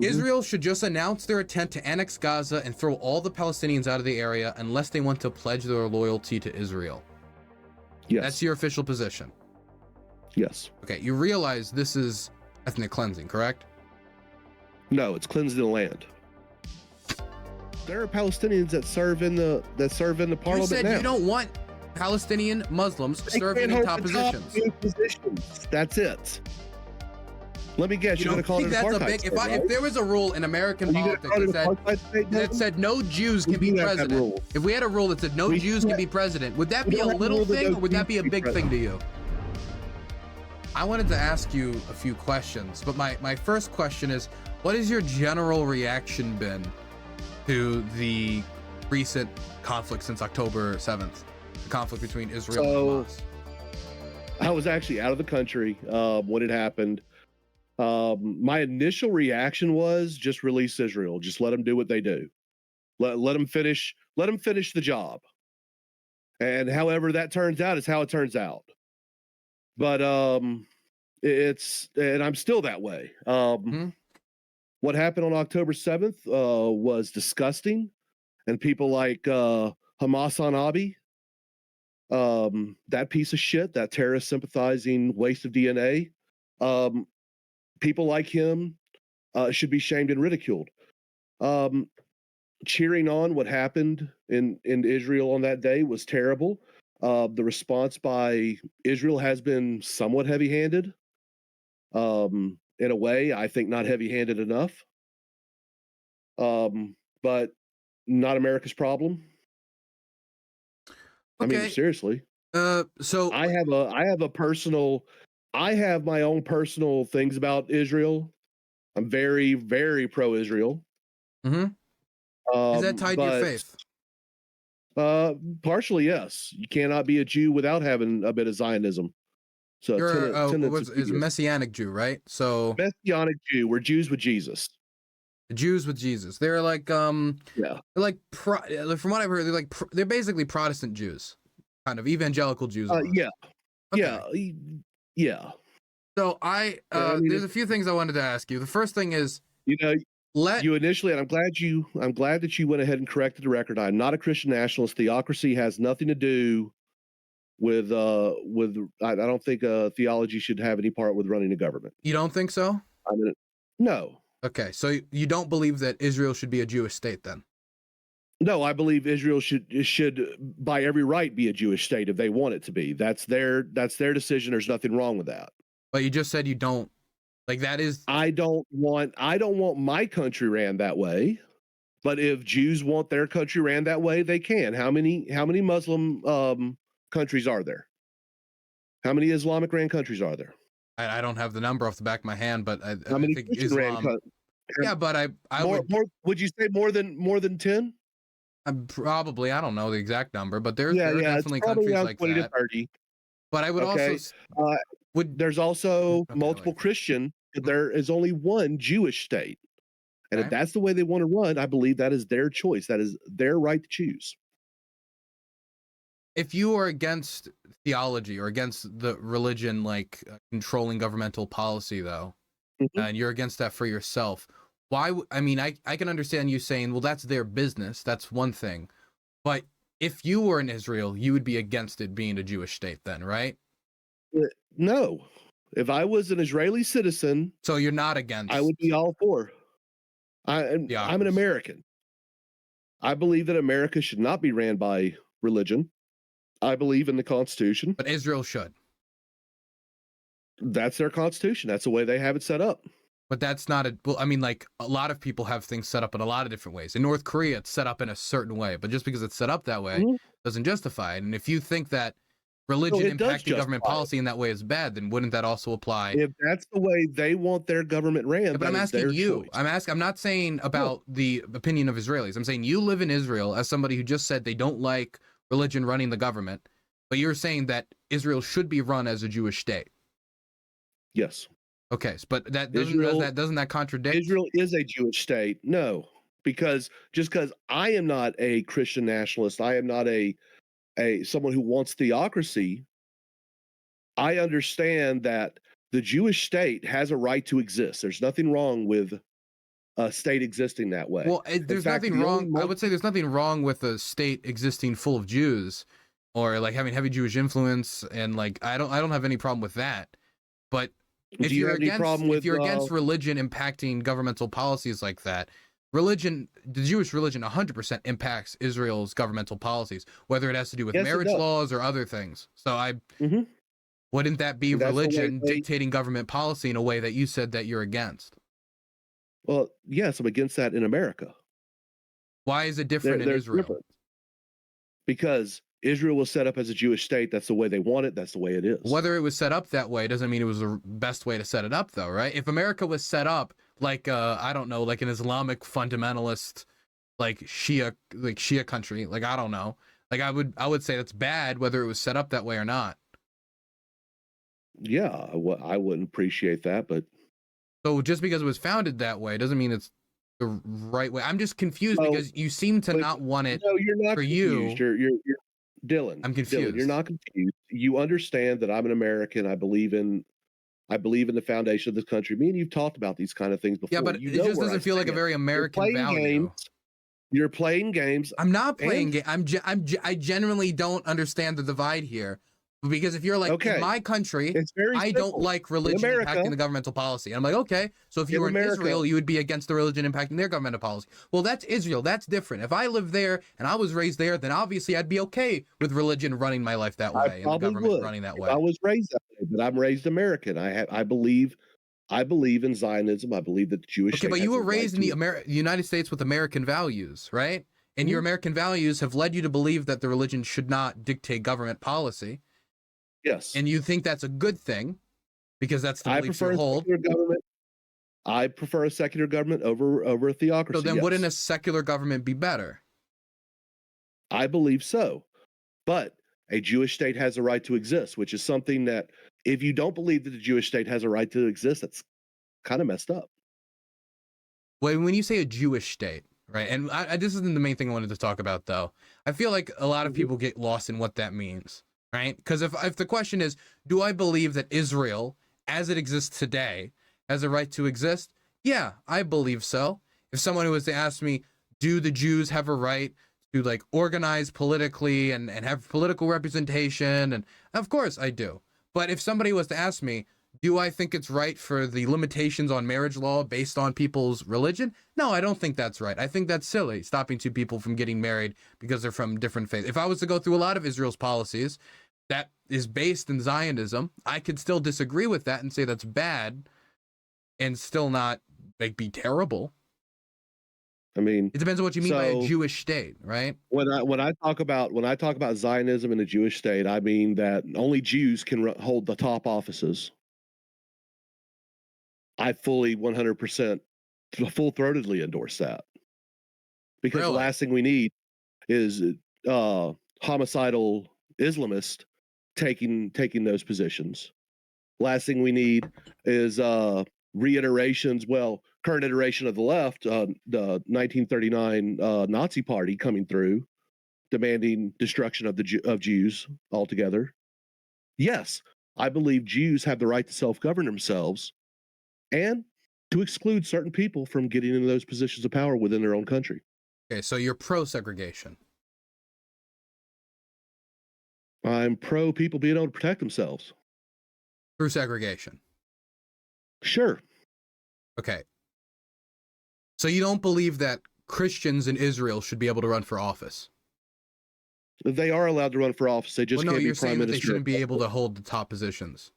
Israel should just announce their intent to annex Gaza and throw all the Palestinians out of the area unless they want to pledge their loyalty to Israel. Yes. That's your official position. Yes. Okay, you realize this is ethnic cleansing, correct? No, it's cleansing the land. There are Palestinians that serve in the parliament. You said now. you don't want Palestinian Muslims serving in top positions. That's it. Let me guess. You You're going to call it an apartheid state, right? If there was a rule in American politics that said no Jews can be president, if we had a rule that said no Jews can be president, would that be a little thing or would that be a big thing to you? I wanted to ask you a few questions, but my first question is, what has your general reaction been to the recent conflict since October 7th, the conflict between Israel and Hamas? I was actually out of the country when it happened. My initial reaction was just release Israel. Just let them do what they do. Let them finish the job. And however that turns out is how it turns out. But and I'm still that way. What happened on October 7th was disgusting, and people like Hamas on Abi, that piece of shit, that terrorist sympathizing waste of DNA, people like him should be shamed and ridiculed. Cheering on what happened in Israel on that day was terrible. The response by Israel has been somewhat heavy-handed. In a way, I think not heavy-handed enough. But not America's problem. Okay. I mean, seriously. So I have my own personal things about Israel. I'm very, very pro-Israel. Is that tied to your faith? Partially, yes. You cannot be a Jew without having a bit of Zionism. So is a Messianic Jew, right? So Messianic Jew. We're Jews with Jesus. Jews with Jesus. They're like from what I've heard, they're basically Protestant Jews, kind of evangelical Jews. Yeah. So there's a few things I wanted to ask you. The first thing is, you initially, and I'm glad that you went ahead and corrected the record. I'm not a Christian nationalist. Theocracy has nothing to do with I don't think theology should have any part with running a government. You don't think so? No. Okay, so you don't believe that Israel should be a Jewish state then? No, I believe Israel should by every right be a Jewish state if they want it to be. That's their decision. There's nothing wrong with that. But you just said you don't. Like that is. I don't want my country ran that way. But if Jews want their country ran that way, they can. How many Muslim countries are there? How many Islamic ran countries are there? I don't have the number off the back of my hand, but I think Islam. Yeah, but I would you say more than 10? Probably, I don't know the exact number, but there are definitely countries like 20 that. To 30. But I would also there's also multiple Christian, but there is only one Jewish state. And if that's the way they want to run, I believe that is their choice. That is their right to choose. If you are against theology or against the religion, controlling governmental policy, though, and you're against that for yourself, why? I mean, I can understand you saying, well, that's their business. That's one thing. But if you were in Israel, you would be against it being a Jewish state then, right? No. If I was an Israeli citizen. So you're not against. I would be all for. I'm an American. I believe that America should not be ran by religion. I believe in the Constitution. But Israel should. That's their Constitution. That's the way they have it set up. But that's not a lot of people have things set up in a lot of different ways. In North Korea, it's set up in a certain way. But just because it's set up that way doesn't justify it. And if you think that religion impacting government policy in that way is bad, then wouldn't that also apply? If that's the way they want their government ran, but I'm asking you. I'm not saying about the opinion of Israelis. I'm saying you live in Israel as somebody who just said they don't like religion running the government, but you're saying that Israel should be run as a Jewish state. Yes. Okay, but doesn't that contradict? Israel is a Jewish state. No, because I am not a Christian nationalist, I am not a someone who wants theocracy. I understand that the Jewish state has a right to exist. There's nothing wrong with a state existing that way. Well, there's nothing wrong. I would say there's nothing wrong with a state existing full of Jews, or like having heavy Jewish influence, and like I don't have any problem with that. But if you're against religion impacting governmental policies like that, the Jewish religion 100% impacts Israel's governmental policies, whether it has to do with marriage laws or other things. So wouldn't that be religion dictating government policy in a way that you said that you're against? Well, yes, I'm against that in America. Why is it different in Israel? Different. Because Israel was set up as a Jewish state. That's the way they want it. That's the way it is. Whether it was set up that way doesn't mean it was the best way to set it up, though, right? If America was set up like, I don't know, like an Islamic fundamentalist, like Shia country, like, I don't know, like I would say that's bad, whether it was set up that way or not. Yeah, I wouldn't appreciate that, but. So just because it was founded that way doesn't mean it's the right way. I'm just confused because you seem to not want it. No, you're not for confused. you. You're Dylan. I'm confused. Dylan, you're not confused. You understand that I'm an American. I believe in the foundation of this country. Me and you've talked about these kind of things before. Yeah, but it just doesn't feel like a very American value. You're playing games. I'm not playing games. I genuinely don't understand the divide here. Because if you're like, in my country, I don't like religion impacting the governmental policy. And I'm like, okay, so if you were in Israel, you would be against the religion impacting their governmental policy. Well, that's Israel. That's different. If I lived there and I was raised there, then obviously I'd be okay with religion running my life that way and the government running that way. I was raised that way, but I'm raised American. I believe in Zionism. I believe that the Jewish. Okay, but you were raised in the United States with American values, right? And your American values have led you to believe that the religion should not dictate government policy. Yes. And you think that's a good thing because that's the beliefs you hold. I prefer a secular government over a theocracy. So then wouldn't a secular government be better? I believe so. But a Jewish state has a right to exist, which is something that if you don't believe that the Jewish state has a right to exist, that's kind of messed up. When you say a Jewish state, right? And this isn't the main thing I wanted to talk about, though. I feel like a lot of people get lost in what that means. Right? Because if the question is, do I believe that Israel, as it exists today, has a right to exist? Yeah, I believe so. If someone was to ask me, do the Jews have a right to like organize politically and have political representation? And of course I do. But if somebody was to ask me, do I think it's right for the limitations on marriage law based on people's religion? No, I don't think that's right. I think that's silly, stopping two people from getting married because they're from different faiths. If I was to go through a lot of Israel's policies that is based in Zionism, I could still disagree with that and say that's bad and still not like be terrible. I mean, it depends on what you mean by a Jewish state, right? When I talk about Zionism and a Jewish state, I mean that only Jews can hold the top offices. I fully 100% full-throatedly endorse that. Because the last thing we need is homicidal Islamists taking those positions. Last thing we need is current iteration of the left, the 1939 Nazi Party coming through, demanding destruction of Jews altogether. Yes, I believe Jews have the right to self-govern themselves and to exclude certain people from getting into those positions of power within their own country. Okay, so you're pro-segregation. I'm pro people being able to protect themselves. Through segregation. Sure. Okay. So you don't believe that Christians in Israel should be able to run for office? They are allowed to run for office. They just can't be prime minister. They shouldn't be able to hold the top positions.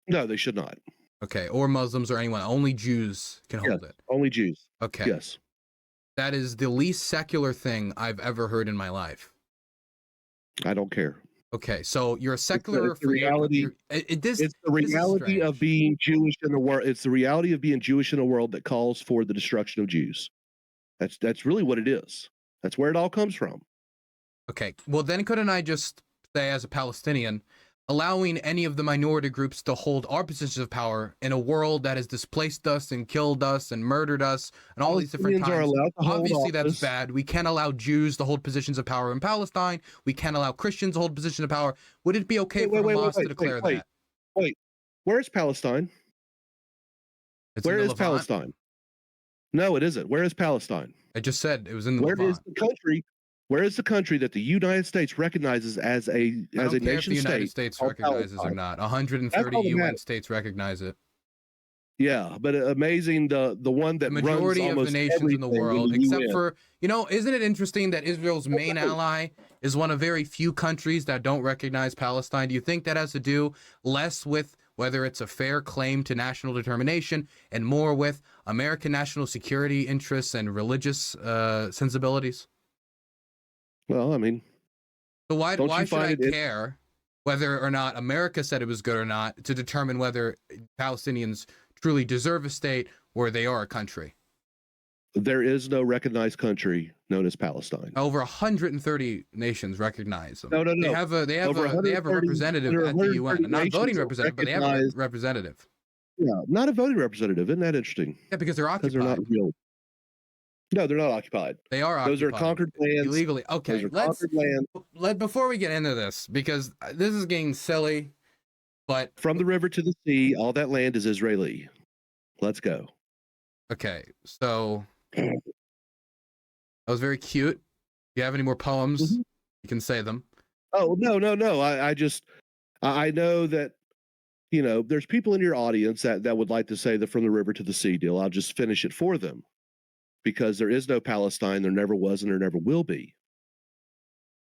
No, they should not. Okay, or Muslims or anyone. Only Jews can hold it. Only Jews. Okay. Yes. That is the least secular thing I've ever heard in my life. I don't care. Okay, so you're a secular. It's the reality. It's the reality of being Jewish in the world. It's the reality of being Jewish in a world that calls for the destruction of Jews. That's really what it is. That's where it all comes from. Okay, well then couldn't I just say, as a Palestinian, allowing any of the minority groups to hold our positions of power in a world that has displaced us and killed us and murdered us and all these different times. Obviously, that's bad. We can't allow Jews to hold positions of power in Palestine. We can't allow Christians to hold positions of power. Would it be okay for Hamas to declare that? Wait, where's Palestine? Where is Palestine? No, it isn't. Where is Palestine? I just said it was in the Where Levant. is the country? Where is the country that the United States recognizes as a nation state? I don't care if the United States recognizes or not. 130 UN states recognize it. Yeah, but amazing the one that the majority runs of the nations in the world, except for, you know, isn't it interesting that Israel's main ally is one of very few countries that don't recognize Palestine? Do you think that has to do less with whether it's a fair claim to national determination and more with American national security interests and religious sensibilities? Well, I mean, so why should I care whether or not America said it was good or not to determine whether Palestinians truly deserve a state or they are a country? There is no recognized country known as Palestine. Over 130 nations recognize them. No. They have a representative at the UN, not a voting representative, but they have a representative. Yeah, not a voting representative. Isn't that interesting? Yeah, because they're occupied. They're not real. No, they're not occupied. They are occupied. Those are conquered lands. Illegally. Okay, before we get into this, because this is getting silly, but from the river to the sea, all that land is Israeli. Let's go. Okay, so that was very cute. If you have any more poems, you can say them. Oh, no. I know that, you know, there's people in your audience that would like to say the from the river to the sea deal. I'll just finish it for them. Because there is no Palestine, there never was, and there never will be.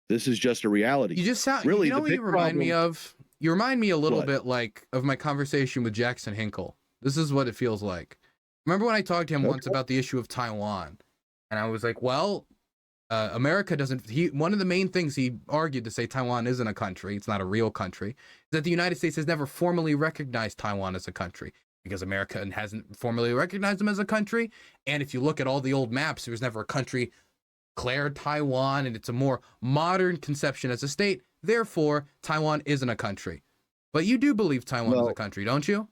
This is just a reality. You just sound really. You know what you remind me of? You remind me a little bit like of my conversation with Jackson Hinkle. This is what it feels like. Remember when I talked to him once about the issue of Taiwan, and I was like, "Well, America doesn't." One of the main things he argued to say Taiwan isn't a country, it's not a real country, is that the United States has never formally recognized Taiwan as a country. Because America hasn't formally recognized them as a country. And if you look at all the old maps, there was never a country declared Taiwan, and it's a more modern conception as a state. Therefore, Taiwan isn't a country. But you do believe Taiwan is a country, don't you?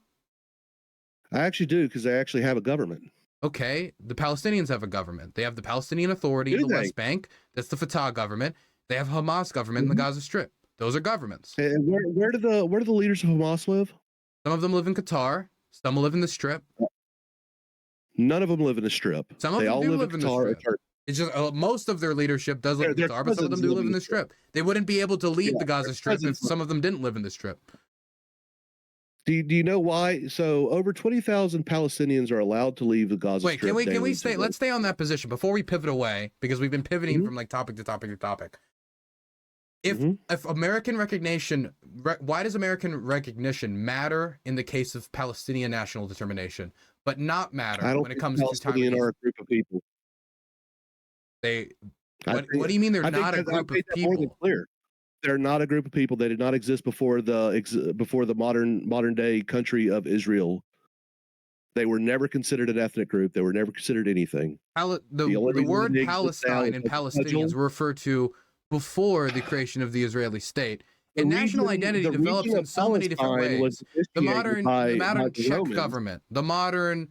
I actually do, because they actually have a government. Okay, the Palestinians have a government. They have the Palestinian Authority in the West Bank. That's the Fatah government. They have Hamas government in the Gaza Strip. Those are governments. And where do the leaders of Hamas live? Some of them live in Qatar. Some live in the Strip. None of them live in the Strip. Some of them do live in the Strip. It's just most of most of their leadership does live in Qatar, but some of them do live in the Strip. They wouldn't be able to leave the Gaza Strip if some of them didn't live in the Strip. Do you know why? So over 20,000 Palestinians are allowed to leave the Gaza Strip. Wait, can we stay? Let's stay on that position before we pivot away, because we've been pivoting from like topic to topic to topic. If American recognition, why does American recognition matter in the case of Palestinian national determination, but not matter when it comes to Palestinian are a group of people? What do you mean they're not a group of people? More than clear. They're not a group of people. They did not exist before the modern day country of Israel. They were never considered an ethnic group. They were never considered anything. The word Palestine and Palestinians were referred to before the creation of the Israeli state. And national identity develops in so many different ways. The modern Czech government, the modern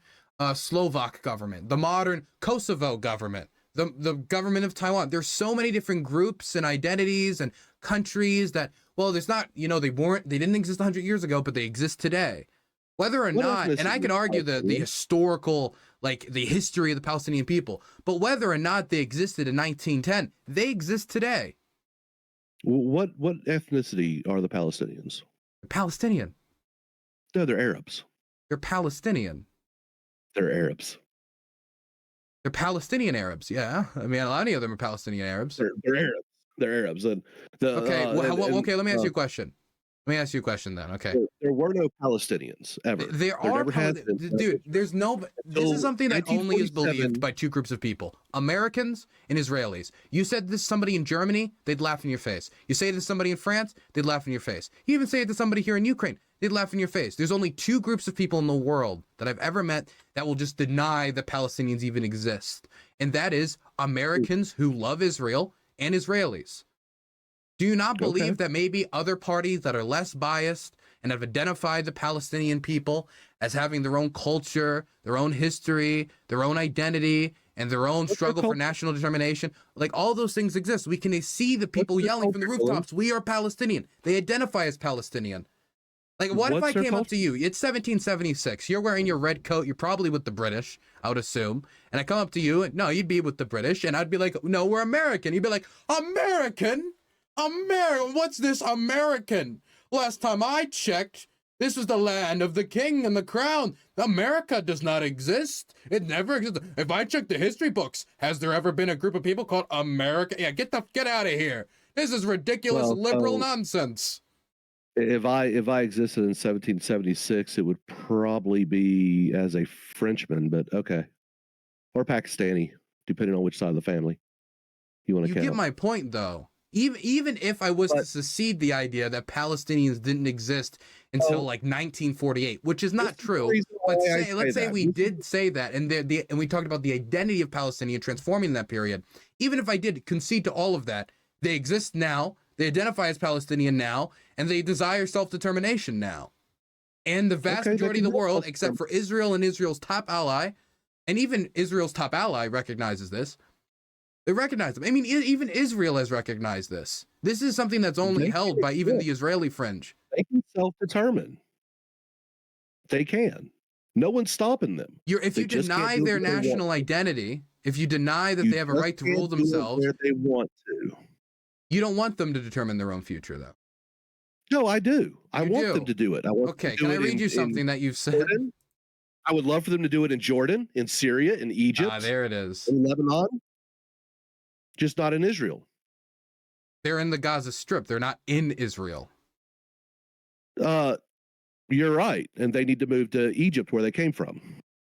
Slovak government, the modern Kosovo government, the government of Taiwan. There's so many different groups and identities and countries that, well, there's not, you know, they didn't exist 100 years ago, but they exist today. Whether or not, and I could argue the historical, like the history of the Palestinian people, but whether or not they existed in 1910, they exist today. What ethnicity are the Palestinians? They're Palestinian. No, they're Arabs. They're Palestinian. They're Arabs. They're Palestinian Arabs. Yeah, I mean, a lot of them are Palestinian Arabs. They're Arabs. They're Arabs. And okay, let me ask you a question. Let me ask you a question then. Okay. There were no Palestinians ever. Dude, there's no. This is something that only is believed by two groups of people: Americans and Israelis. You said this to somebody in Germany, they'd laugh in your face. You say it to somebody in France, they'd laugh in your face. You even say it to somebody here in Ukraine, they'd laugh in your face. There's only two groups of people in the world that I've ever met that will just deny that Palestinians even exist, and that is Americans who love Israel and Israelis. Do you not believe that maybe other parties that are less biased and have identified the Palestinian people as having their own culture, their own history, their own identity, and their own struggle for national determination, like all those things exist? We can see the people yelling from the rooftops, "We are Palestinian." They identify as Palestinian. Like, what if What's I their came up culture? to you? It's 1776. You're wearing your red coat. You're probably with the British, I would assume. And I come up to you, and no, you'd be with the British, and I'd be like, no, we're American. You'd be like, American? American? What's this American? Last time I checked, this was the land of the king and the crown. America does not exist. It never existed. If I check the history books, has there ever been a group of people called America? Yeah, get out of here. This is ridiculous liberal nonsense. If I existed in 1776, it would probably be as a Frenchman, but okay, or Pakistani, depending on which side of the family you want to count. You get my point, though. Even if I was to secede the idea that Palestinians didn't exist until like 1948, which is not true, but let's say we did say that, and we talked about the identity of Palestinian transforming in that period. Even if I did concede to all of that, they exist now, they identify as Palestinian now, and they desire self-determination now. And the vast majority of the world, except for Israel and Israel's top ally, and even Israel's top ally recognizes this. They recognize them. I mean, even Israel has recognized this. This is something that's only held by even the Israeli fringe. They can self-determine. They can. No one's stopping them. If you deny their national identity, if you deny that they have a right to rule themselves, where they want to. You don't want them to determine their own future, though. No, I do. I want them to do it. Can I read you something that you've said? Jordan? I would love for them to do it in Jordan, in Syria, in Egypt. There it is. In Lebanon. Just not in Israel. They're in the Gaza Strip. They're not in Israel. You're right. And they need to move to Egypt, where they came from.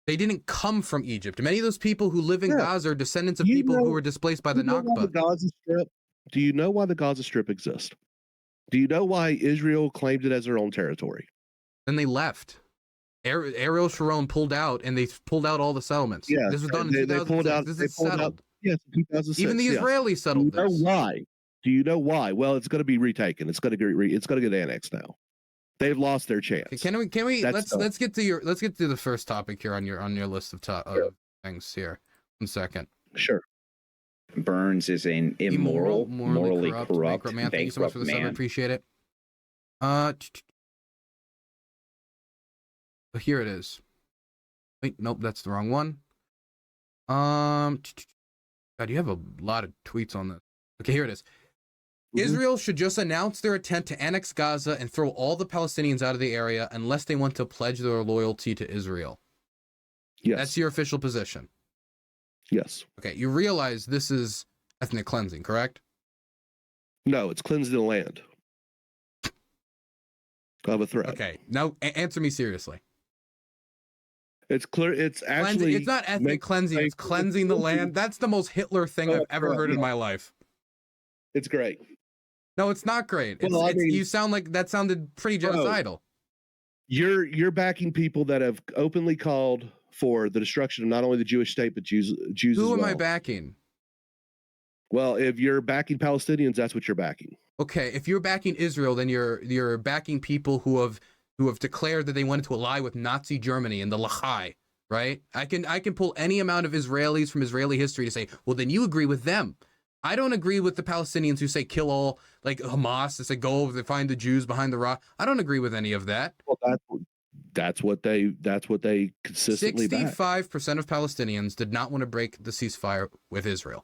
They didn't come from Egypt. Many of those people who live in Gaza are descendants of people who were displaced by the Nakba. Do you know why the Gaza Strip exists? Do you know why Israel claimed it as their own territory? Then they left. Ariel Sharon pulled out, and they pulled out all the settlements. Yeah, this was done in 2006. This is settled. Yes, 2006. Even the Israelis settled this. Do you know why? Do you know why? Well, it's going to be retaken. It's going to get annexed now. They've lost their chance. Can we let's get to the first topic here on your list of things here. 1 second. Sure. Burns is an immoral, morally corrupt man. Thank you so much for the sub. I appreciate it. Here it is. Wait, nope, that's the wrong one. God, you have a lot of tweets on this. Okay, here it is. Israel should just announce their intent to annex Gaza and throw all the Palestinians out of the area unless they want to pledge their loyalty to Israel. Yes. That's your official position. Yes. Okay, you realize this is ethnic cleansing, correct? No, it's cleansing the land of a threat. Okay, now answer me seriously. It's clear. It's actually. It's not ethnic cleansing. It's cleansing the land. That's the most Hitler thing I've ever heard in my life. It's great. No, it's not great. You sound like that sounded pretty genocidal. You're backing people that have openly called for the destruction of not only the Jewish state but Jews as well. Who am I backing? Well, if you're backing Palestinians, that's what you're backing. Okay, if you're backing Israel, then you're backing people who have declared that they wanted to ally with Nazi Germany and the Lachai, right? I can pull any amount of Israelis from Israeli history to say, well, then you agree with them. I don't agree with the Palestinians who say kill all, like Hamas, to say go over to find the Jews behind the rock. I don't agree with any of that. Well, that's what they consistently back. 65% of Palestinians did not want to break the ceasefire with Israel.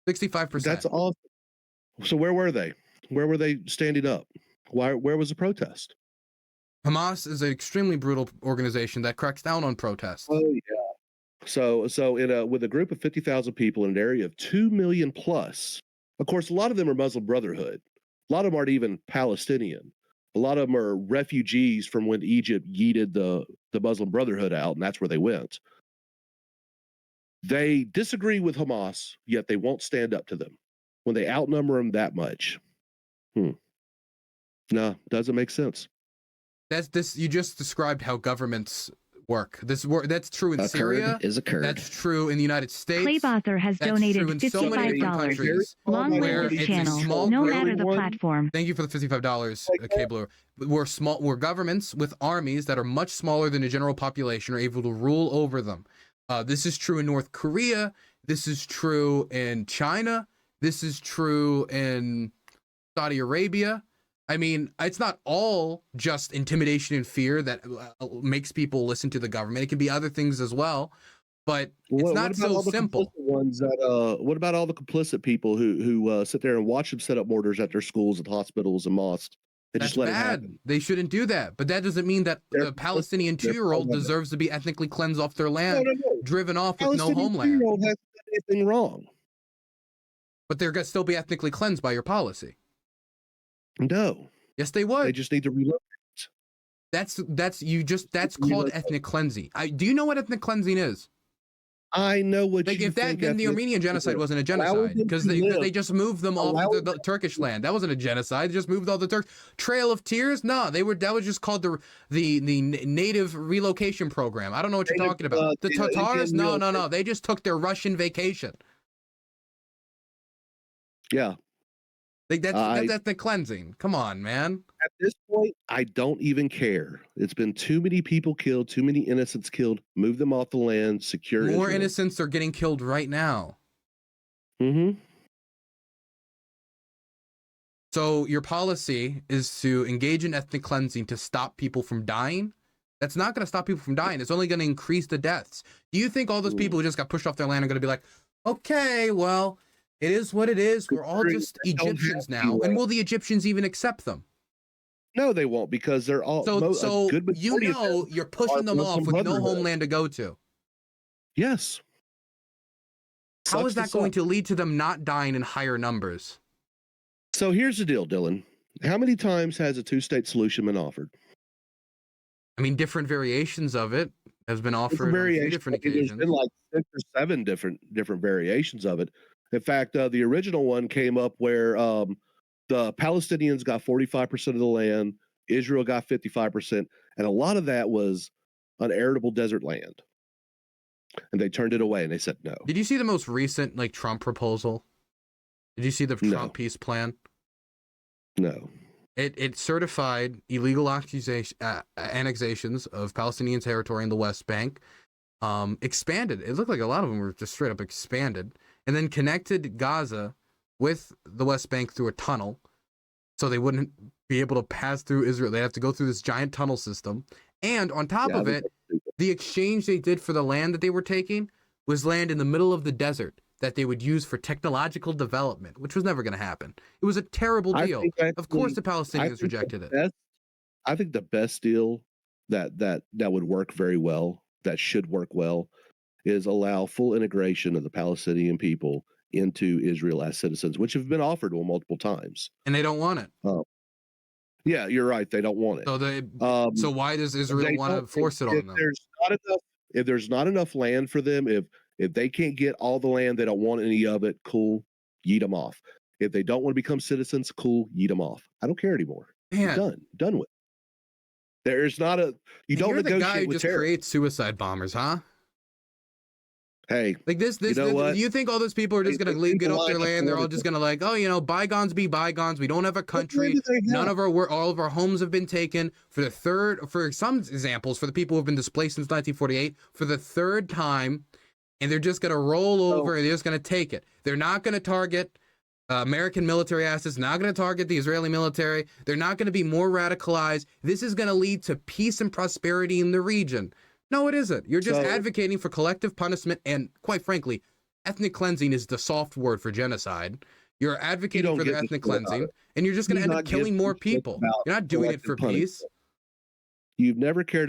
65%. That's awesome. So where were they? Where were they standing up? Where was the protest? Hamas is an extremely brutal organization that cracks down on protests. Oh yeah. So with a group of 50,000 people in an area of 2 million plus, of course, a lot of them are Muslim Brotherhood. A lot of them aren't even Palestinian. A lot of them are refugees from when Egypt yeeted the Muslim Brotherhood out, and that's where they went. They disagree with Hamas, yet they won't stand up to them when they outnumber them that much. No, doesn't make sense. You just described how governments work. That's true in Syria. Is a curd. That's true in the United States. Claybather has donated $55. Long live this channel, no matter the platform. Thank you for the $55, Cabler. Where governments with armies that are much smaller than the general population are able to rule over them. This is true in North Korea. This is true in China. This is true in Saudi Arabia. I mean, it's not all just intimidation and fear that makes people listen to the government. It can be other things as well, but it's not so simple. What about all the complicit people who sit there and watch them set up mortars at their schools and hospitals and mosques? That's bad. They shouldn't do that. But that doesn't mean that the Palestinian 2-year-old deserves to be ethnically cleansed off their land, driven off with no homeland. Hasn't done anything wrong. But they're going to still be ethnically cleansed by your policy. No. Yes, they would. They just need to relocate. That's called ethnic cleansing. Do you know what ethnic cleansing is? I know what like if that then the Armenian genocide wasn't a genocide because they just moved them off the Turkish land. That wasn't a genocide. They just moved all the Turks. Trail of Tears? No, that was just called the native relocation program. I don't know what you're talking about. The Tatars? No. They just took their Russian vacation. Yeah. Like that's ethnic cleansing. Come on, man. At this point, I don't even care. It's been too many people killed, too many innocents killed. Move them off the land, secure More Israel. Innocents are getting killed right now. Mm-hmm. So your policy is to engage in ethnic cleansing to stop people from dying? That's not going to stop people from dying. It's only going to increase the deaths. Do you think all those people who just got pushed off their land are going to be like, okay, well, it is what it is. We're all just Egyptians now. And will the Egyptians even accept them? No, they won't because they're all so you're pushing them off with no homeland to go to. Yes. How is that going to lead to them not dying in higher numbers? So here's the deal, Dylan. How many times has a two-state solution been offered? I mean, different variations of it has been offered on a few different occasions. There's been like 6 or 7 different variations of it. In fact, the original one came up where the Palestinians got 45% of the land, Israel got 55%, and a lot of that was unarable desert land. And they turned it away and they said no. Did you see the most recent Trump proposal? Did you see the Trump peace plan? No. It certified illegal annexations of Palestinian territory in the West Bank, expanded. It looked like a lot of them were just straight up expanded, and then connected Gaza with the West Bank through a tunnel, so they wouldn't be able to pass through Israel. They'd have to go through this giant tunnel system. And on top of it, the exchange they did for the land that they were taking was land in the middle of the desert that they would use for technological development, which was never going to happen. It was a terrible deal. Of course, the Palestinians rejected it. I think the best deal that would work very well, that should work well, is allow full integration of the Palestinian people into Israel as citizens, which have been offered to them multiple times. And they don't want it. Yeah, you're right. They don't want it. So why does Israel want to force it on them? If there's not enough land for them, if they can't get all the land, they don't want any of it, cool, yeet them off. If they don't want to become citizens, cool, yeet them off. I don't care anymore. Man. Done with. There's not a you don't You're negotiate the guy who with just terror. creates suicide bombers, huh? Hey, like this, you know what? You think all those people are just gonna get off their land? They're all just gonna bygones be bygones. We don't have a country. All of our homes have been taken for some examples, for the people who have been displaced since 1948 for the 3rd time, and they're just gonna roll over and they're just gonna take it. They're not gonna target American military assets, not going to target the Israeli military. They're not going to be more radicalized. This is going to lead to peace and prosperity in the region. No, it isn't. You're just advocating for collective punishment, and quite frankly, ethnic cleansing is the soft word for genocade. You're advocating for the ethnic cleansing, and you're just going to end up killing more people. You're not doing it for peace. You never gave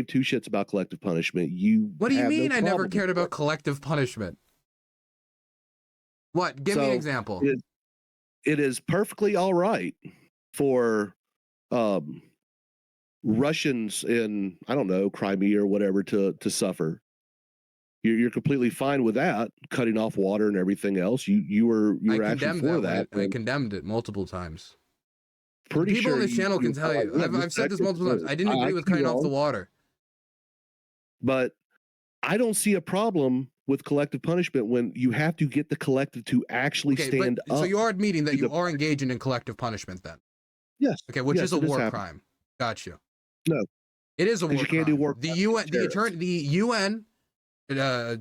2 shits about collective punishment. What do you mean I never cared about collective punishment? What? Give me an example. It is perfectly all right for Russians in, I don't know, Crimea or whatever to suffer. You're completely fine with that, cutting off water and everything else. You were actually for that. I condemned it multiple times. Pretty people sure on this channel can tell you. I've said this multiple times. I didn't agree with cutting off the water. But I don't see a problem with collective punishment when you have to get the collective to actually stand up. So you are admitting that you are engaging in collective punishment then? Yes. Okay, which is a war crime. Got you. No. It is a war crime. You can't do war crimes. The UN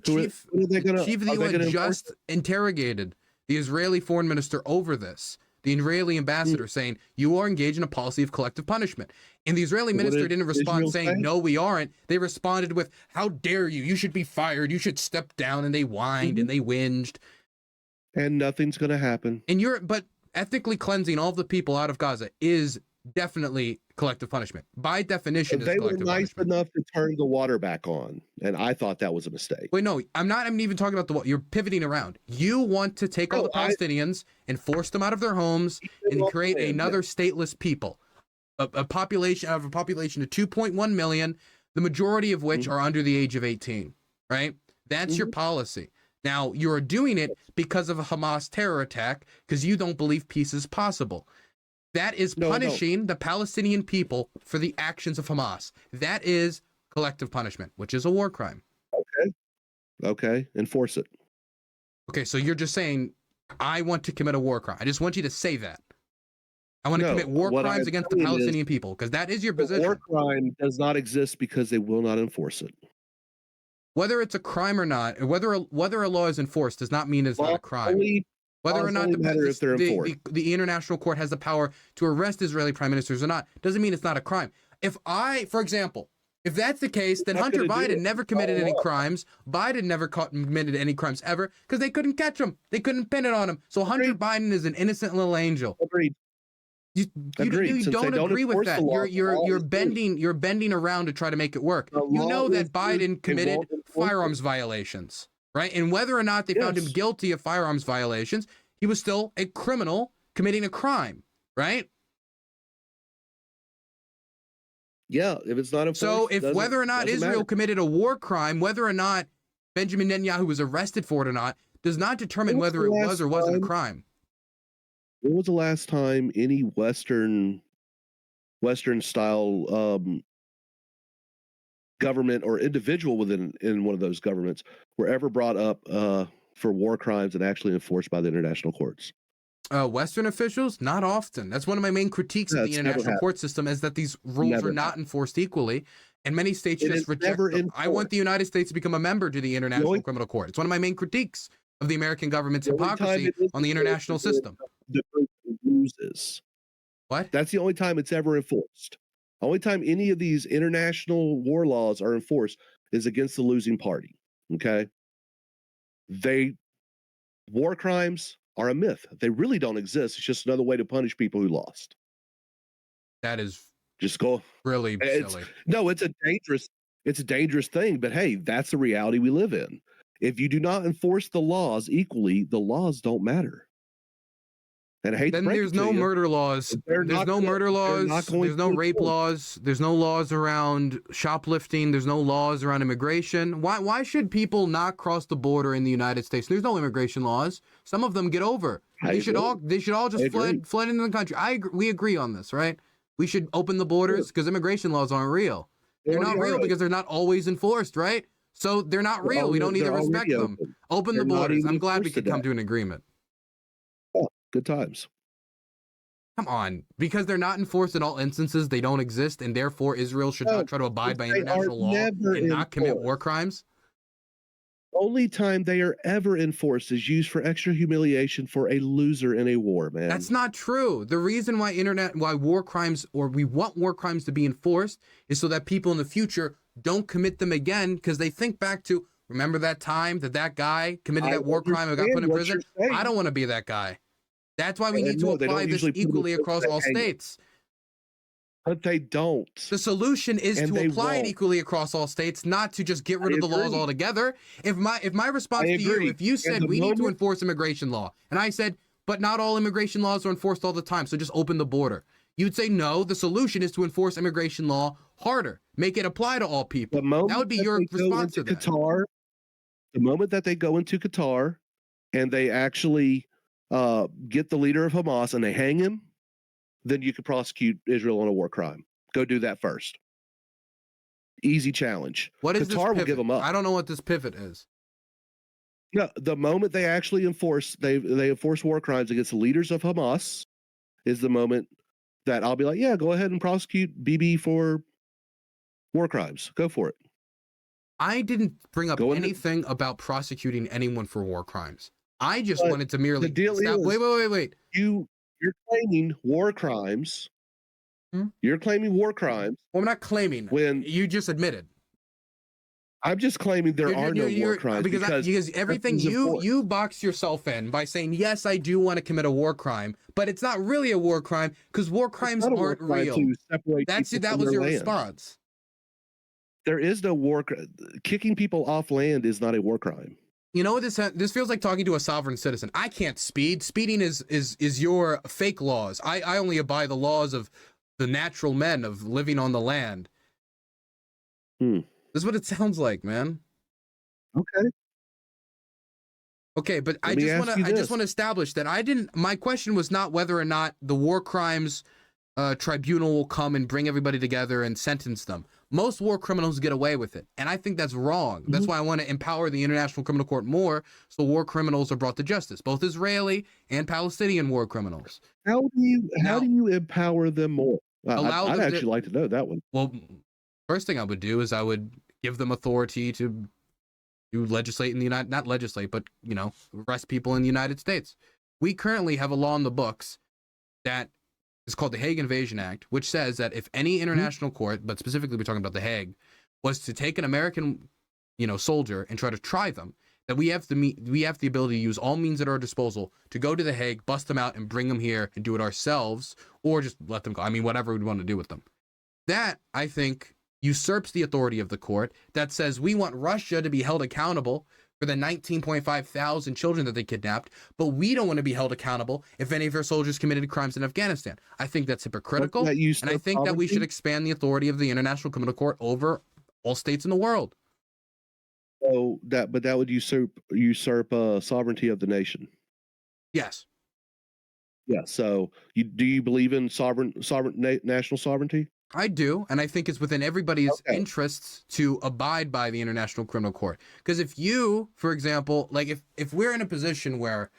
chief of the UN just interrogated the Israeli foreign minister over this. the Israeli ambassador, saying, you are engaged in a policy of collective punishment. And the Israeli minister didn't respond saying, no, we aren't. They responded with, how dare you? You should be fired. You should step down. And they whined and they whinged. And nothing's going to happen. And but ethnically cleansing all of the people out of Gaza is definitely collective punishment. By definition, they were nice enough to turn the water back on, and I thought that was a mistake. Wait, no, I'm even talking about the water. You're pivoting around. You want to take all the Palestinians and force them out of their homes and create another stateless people. A population of 2.1 million, the majority of which are under the age of 18, right? That's your policy. Now, you're doing it because of a Hamas terror attack because you don't believe peace is possible. That is punishing the Palestinian people for the actions of Hamas. That is collective punishment, which is a war crime. Okay, enforce it. Okay, so you're just saying, I want to commit a war crime. I just want you to say that. I want to commit war crimes against the Palestinian people, because that is your position. War crime does not exist because they will not enforce it. Whether it's a crime or not, whether a law is enforced does not mean it's not a crime. Whether or not the international court has the power to arrest Israeli prime ministers or not doesn't mean it's not a crime. For example, if that's the case, then Hunter Biden never committed any crimes. Biden never committed any crimes ever because they couldn't catch him. They couldn't pin it on him. So Hunter Biden is an innocent little angel. Agreed. You don't agree with that. You're bending around to try to make it work. You know that Biden committed firearms violations, right? And whether or not they found him guilty of firearms violations, he was still a criminal committing a crime, right? Yeah, if it's not enforced. So if whether or not Israel committed a war crime, whether or not Benjamin Netanyahu was arrested for it or not, does not determine whether it was or wasn't a crime. When was the last time any Western style government or individual in one of those governments were ever brought up for war crimes and actually enforced by the international courts? Western officials, not often. That's one of my main critiques of the international court system, is that these rules are not enforced equally, and many states just reject them. I want the United States to become a member to the International Criminal Court. It's one of my main critiques of the American government's hypocrisy on the international system. Loses. What? That's the only time it's ever enforced. The only time any of these international war laws are enforced is against the losing party. Okay? War crimes are a myth. They really don't exist. It's just another way to punish people who lost. That is just really silly. No, it's a dangerous thing, but hey, that's the reality we live in. If you do not enforce the laws equally, the laws don't matter. And I hate then there's no murder laws. There's no murder laws. There's no rape laws. There's no laws around shoplifting. There's no laws around immigration. Why should people not cross the border in the United States? There's no immigration laws. Some of them get over. They should all just flood into the country. We agree on this, right? We should open the borders because immigration laws aren't real. They're not real because they're not always enforced, right? So they're not real. We don't need to respect them. Open the borders. I'm glad we could come to an agreement. Good times. Come on. Because they're not enforced in all instances, they don't exist, and therefore Israel should not try to abide by international law and not commit war crimes? Only time they are ever enforced is used for extra humiliation for a loser in a war, man. That's not true. The reason why war crimes, or we want war crimes to be enforced, is so that people in the future don't commit them again, because they think back to, remember that time that guy committed that war crime and got put in prison? I don't want to be that guy. That's why we need to apply this equally across all states. But they don't. The solution is to apply it equally across all states, not to just get rid of the laws altogether. If my response to you, if you said we need to enforce immigration law, and I said, but not all immigration laws are enforced all the time, so just open the border, you'd say, no, the solution is to enforce immigration law harder. Make it apply to all people. That would be your response to that. The moment that they go into Qatar and they actually get the leader of Hamas and they hang him, then you could prosecute Israel on a war crime. Go do that first. Easy challenge. What is Qatar will give them up. I don't know what this pivot is. No, the moment they actually enforce war crimes against the leaders of Hamas is the moment that I'll be like, yeah, go ahead and prosecute BB for war crimes. Go for it. I didn't bring up anything about prosecuting anyone for war crimes. I just wanted to merely wait. you're claiming war crimes. You're claiming war crimes. Well, I'm not claiming. When you just admitted. I'm just claiming there are no war crimes because everything you box yourself in by saying, yes, I do want to commit a war crime, but it's not really a war crime because war crimes aren't real. That was your response. There is no war. Kicking people off land is not a war crime. You know, this feels like talking to a sovereign citizen. I can't speed. Speeding is your fake laws. I only abide the laws of the natural men of living on the land. This is what it sounds like, man. Okay, but I just want to establish that my question was not whether or not the war crimes tribunal will come and bring everybody together and sentence them. Most war criminals get away with it, and I think that's wrong. That's why I want to empower the International Criminal Court more, so war criminals are brought to justice, both Israeli and Palestinian war criminals. How do you empower them more? I'd actually like to know that one. Well, first thing I would do is I would give them authority to legislate in the not legislate, but arrest people in the United States. We currently have a law in the books that is called the Hague Invasion Act, which says that if any international court, but specifically we're talking about the Hague, was to take an American, soldier and try to try them, that we have the ability to use all means at our disposal to go to the Hague, bust them out, and bring them here and do it ourselves, or just let them go. I mean, whatever we'd want to do with them. That, I think, usurps the authority of the court that says we want Russia to be held accountable for the 19.5 thousand children that they kidnapped, but we don't want to be held accountable if any of our soldiers committed crimes in Afghanistan. I think that's hypocritical, and I think that we should expand the authority of the International Criminal Court over all states in the world. So that would usurp sovereignty of the nation. Yes. Yeah. So do you believe in national sovereignty? I do, and I think it's within everybody's interests to abide by the International Criminal Court. Because if you, for example, like if we're in a position where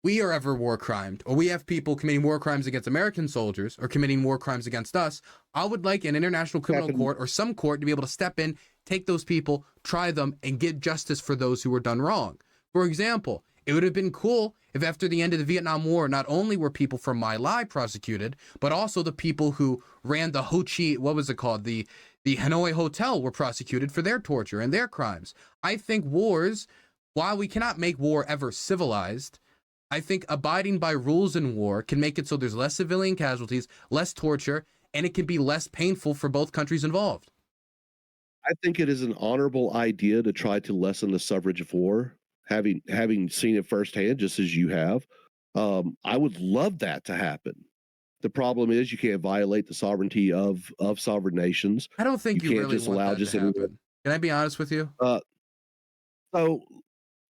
we are ever war crimed, or we have people committing war crimes against American soldiers or committing war crimes against us, I would like an International Criminal Court or some court to be able to step in, take those people, try them, and get justice for those who were done wrong. For example, it would have been cool if after the end of the Vietnam War, not only were people from My Lai prosecuted, but also the people who ran the Ho Chi, what was it called? The Hanoi Hotel were prosecuted for their torture and their crimes. I think wars, while we cannot make war ever civilized, I think abiding by rules in war can make it so there's less civilian casualties, less torture, and it can be less painful for both countries involved. I think it is an honorable idea to try to lessen the suffrage of war. Having seen it firsthand, just as you have, I would love that to happen. The problem is you can't violate the sovereignty of sovereign nations. I don't think you can't really just want that to happen. Can I be honest with you? So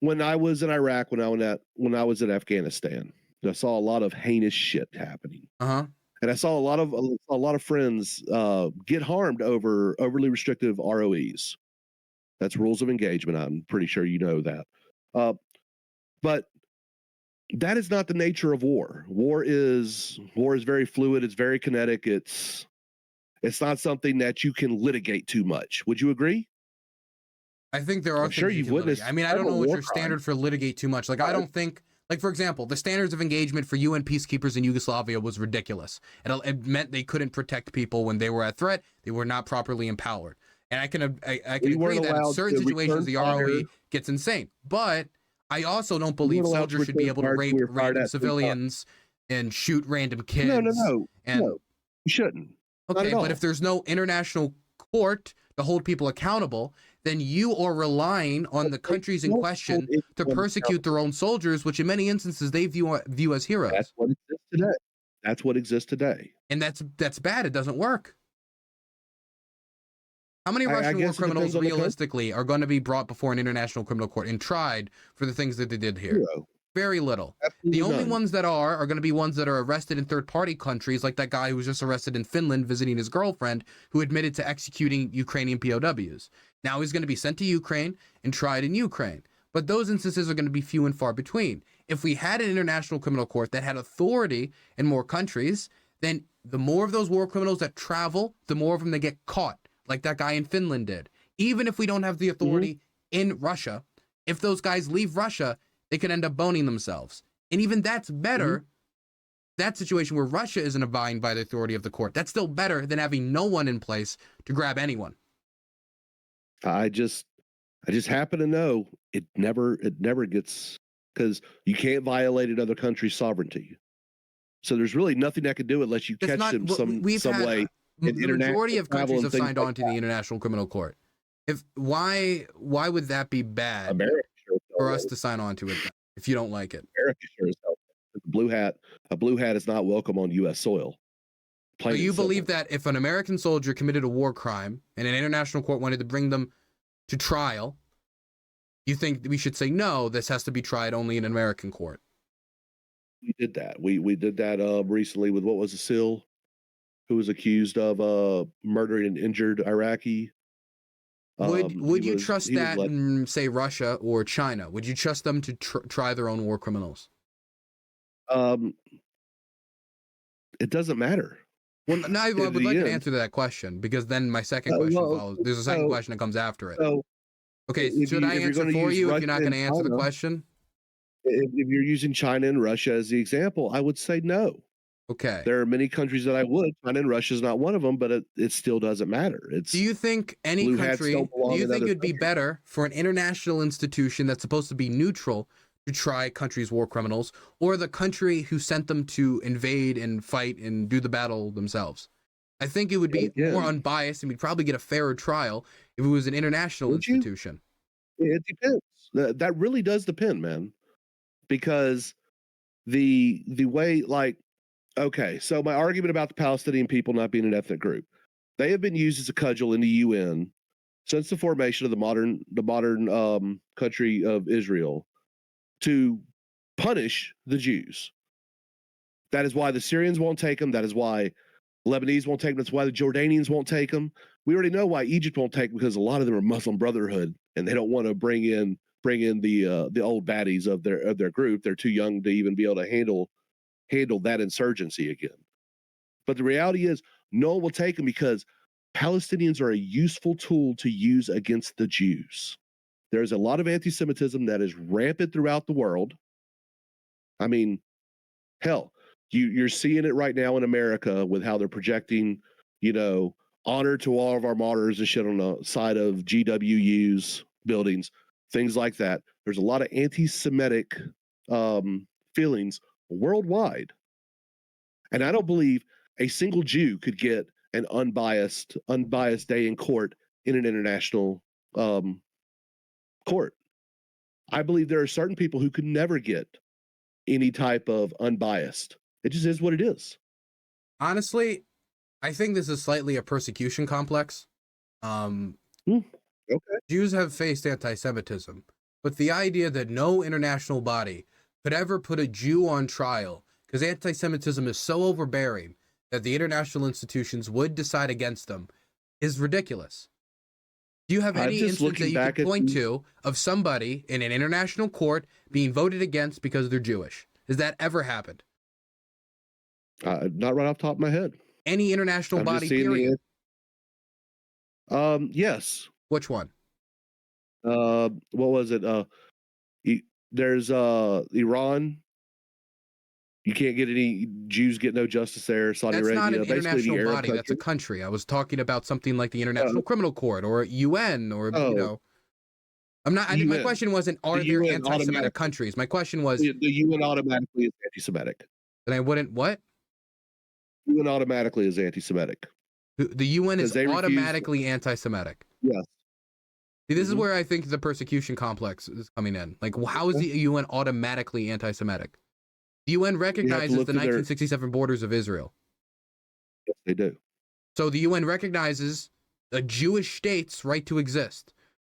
when I was in Iraq, when I was in Afghanistan, I saw a lot of heinous shit happening. And I saw a lot of friends get harmed over overly restrictive ROEs. That's rules of engagement. I'm pretty sure you know that. But that is not the nature of war. War is very fluid. It's very kinetic. It's not something that you can litigate too much. Would you agree? I think there are. I'm sure you've witnessed. I mean, I don't know what your standard for litigate too much. Like, I don't think. Like, for example, the standards of engagement for UN peacekeepers in Yugoslavia was ridiculous. It meant they couldn't protect people when they were at threat. They were not properly empowered. And I can agree that in certain situations the ROE gets insane. But I also don't believe soldiers should be able to rape random civilians and shoot random kids. No, you shouldn't. Okay, but if there's no international court to hold people accountable, then you are relying on the countries in question to persecute their own soldiers, which in many instances they view as heroes. That's what exists today. That's what exists today. And that's bad. It doesn't work. How many Russian war criminals realistically are going to be brought before an international criminal court and tried for the things that they did here? Very little. Absolutely the only ones that are going to be ones that are arrested in third-party countries, like that guy who was just arrested in Finland visiting his girlfriend, who admitted to executing Ukrainian POWs. Now he's going to be sent to Ukraine and tried in Ukraine. But those instances are going to be few and far between. If we had an international criminal court that had authority in more countries, then the more of those war criminals that travel, the more of them that get caught, like that guy in Finland did. Even if we don't have the authority in Russia, if those guys leave Russia, they could end up boning themselves. And even that's better that situation where Russia isn't abiding by the authority of the court, that's still better than having no one in place to grab anyone. I just happen to know it never gets, because you can't violate another country's sovereignty. So there's really nothing that can do unless you catch them some way. The majority of countries have signed on to the International Criminal Court. Why would that be bad for us to sign on to it if you don't like it? America sure as hell. A blue hat is not welcome on U.S. soil. So you believe that if an American soldier committed a war crime and an international court wanted to bring them to trial, you think we should say, no, this has to be tried only in an American court? We did that. We did that recently with, what was the SEAL who was accused of murdering an injured Iraqi. Would you trust that in, say, Russia or China? Would you trust them to try their own war criminals? It doesn't matter. Well, now I would like an answer to that question, because then my second question follows. There's a second question that comes after it. Okay, should I answer for you if you're not going to answer the question? If you're using China and Russia as the example, I would say no. Okay. There are many countries that I would. China and Russia is not one of them, but it still doesn't matter. Do you think any country, do you think it'd be better for an international institution that's supposed to be neutral to try countries' war criminals, or the country who sent them to invade and fight and do the battle themselves? I think it would be more unbiased, and we'd probably get a fairer trial if it was an international institution. It depends. That really does depend, man. Because the way, like, okay, so my argument about the Palestinian people not being an ethnic group, they have been used as a cudgel in the UN since the formation of the modern country of Israel to punish the Jews. That is why the Syrians won't take them. That is why Lebanese won't take them. That's why the Jordanians won't take them. We already know why Egypt won't take them, because a lot of them are Muslim Brotherhood, and they don't want to bring in the old baddies of their group. They're too young to even be able to handle that insurgency again. But the reality is, no one will take them because Palestinians are a useful tool to use against the Jews. There's a lot of anti-Semitism that is rampant throughout the world. I mean, hell, you're seeing it right now in America with how they're projecting, honor to all of our martyrs and shit on the side of GWU's buildings, things like that. There's a lot of anti-Semitic feelings worldwide. And I don't believe a single Jew could get an unbiased day in court in an international court. I believe there are certain people who could never get any type of unbiased. It just is what it is. Honestly, I think this is slightly a persecution complex. Okay. Jews have faced anti-Semitism, but the idea that no international body could ever put a Jew on trial because anti-Semitism is so overbearing that the international institutions would decide against them is ridiculous. Do you have any instance that you could point to of somebody in an international court being voted against because they're Jewish? Has that ever happened? Not right off the top of my head. Any international body, period? Yes. Which one? What was it? There's Iran. You can't get any Jews, get no justice there. Saudi Arabia. That's not an international body. That's a country. I was talking about something like the International Criminal Court or UN or, I'm not. My question wasn't, are there anti-Semitic countries? My question was, the UN automatically is anti-Semitic. And I wouldn't, what? UN automatically is anti-Semitic. The UN is automatically anti-Semitic. Yes. See, this is where I think the persecution complex is coming in. Like, how is the UN automatically anti-Semitic? The UN recognizes the 1967 borders of Israel. Yes, they do. So the UN recognizes a Jewish state's right to exist.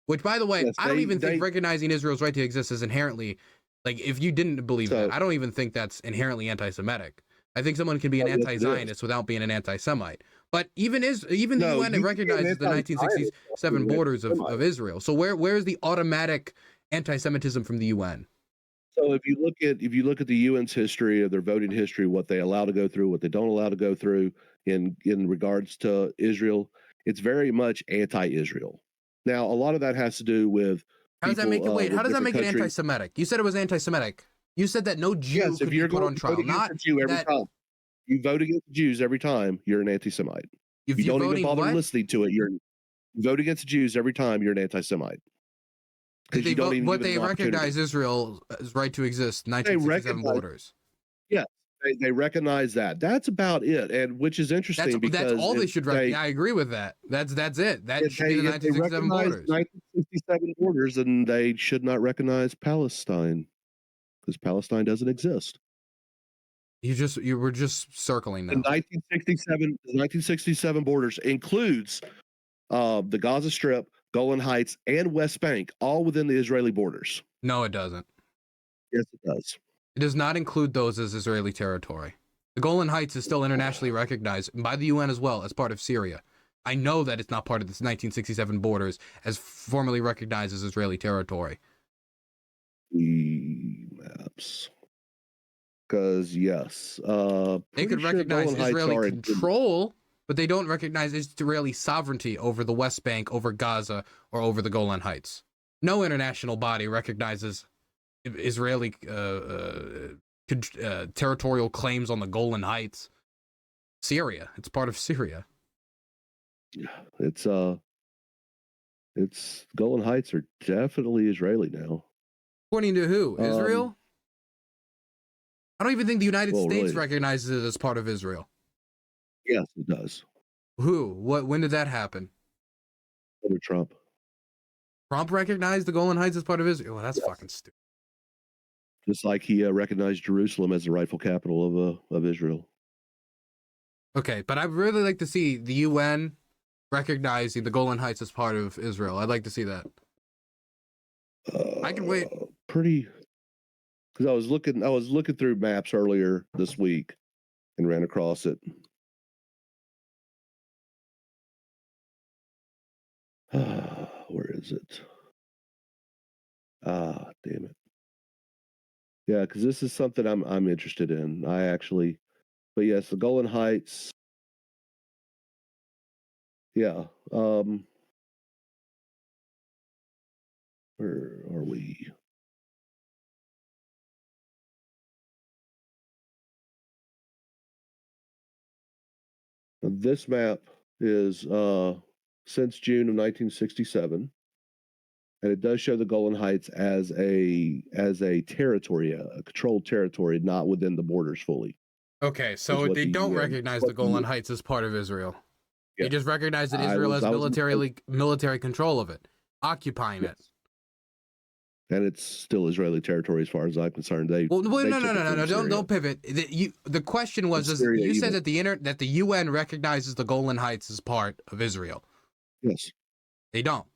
Which, by the way, yes, I don't even think recognizing Israel's right to exist is inherently, like, if you didn't believe that, I don't even think that's inherently anti-Semitic. I think someone can be an anti-Zionist without being an anti-Semite. But even the UN recognizes the 1967 borders of Israel. So where is the automatic anti-Semitism from the UN? So if you look at the UN's history, of their voting history, what they allow to go through, what they don't allow to go through in regards to Israel, it's very much anti-Israel. Now, a lot of that has to do with how does that make it? Wait, how does that make it anti-Semitic? You said it was anti-Semitic. You said that no Jew could be put on trial. Not that you vote against Jews every time, you're an anti-Semite. If you don't even bother listening to it, you vote against Jews every time, you're an anti-Semite. They vote, what they recognize Israel's right to exist, 1967 borders. Yeah, they recognize that. That's about it, and which is interesting because that's all they should recognize. I agree with that. That's it. That should be the 1967 borders. 1967 borders, and they should not recognize Palestine because Palestine doesn't exist. You were just circling now. The 1967 borders includes the Gaza Strip, Golan Heights, and West Bank, all within the Israeli borders. No, it doesn't. Yes, it does. It does not include those as Israeli territory. The Golan Heights is still internationally recognized by the UN as well as part of Syria. I know that it's not part of the 1967 borders as formally recognized as Israeli territory. Maps. Because, yes. They could recognize Israeli control, but they don't recognize Israeli sovereignty over the West Bank, over Gaza, or over the Golan Heights. No international body recognizes Israeli territorial claims on the Golan Heights. Syria. It's part of Syria. It's Golan Heights are definitely Israeli now. According to who? Israel? I don't even think the United States recognizes it as part of Israel. Yes, it does. Who? What? When did that happen? Under Trump. Trump recognized the Golan Heights as part of Israel? Well, that's fucking stupid. Just like he recognized Jerusalem as the rightful capital of Israel. Okay, but I'd really like to see the UN recognizing the Golan Heights as part of Israel. I'd like to see that. I can wait. Pretty, because I was looking through maps earlier this week and ran across it. Where is it? Damn it. Yeah, because this is something I'm interested in. But yes, the Golan Heights. Yeah. Where are we? This map is since June of 1967, and it does show the Golan Heights as a territory, a controlled territory, not within the borders fully. Okay, so they don't recognize the Golan Heights as part of Israel. Yeah. They just recognize that Israel has military control of it, occupying it. And it's still Israeli territory as far as I'm concerned. No, don't pivot. The question was, you said that the UN recognizes the Golan Heights as part of Israel. Yes. They don't.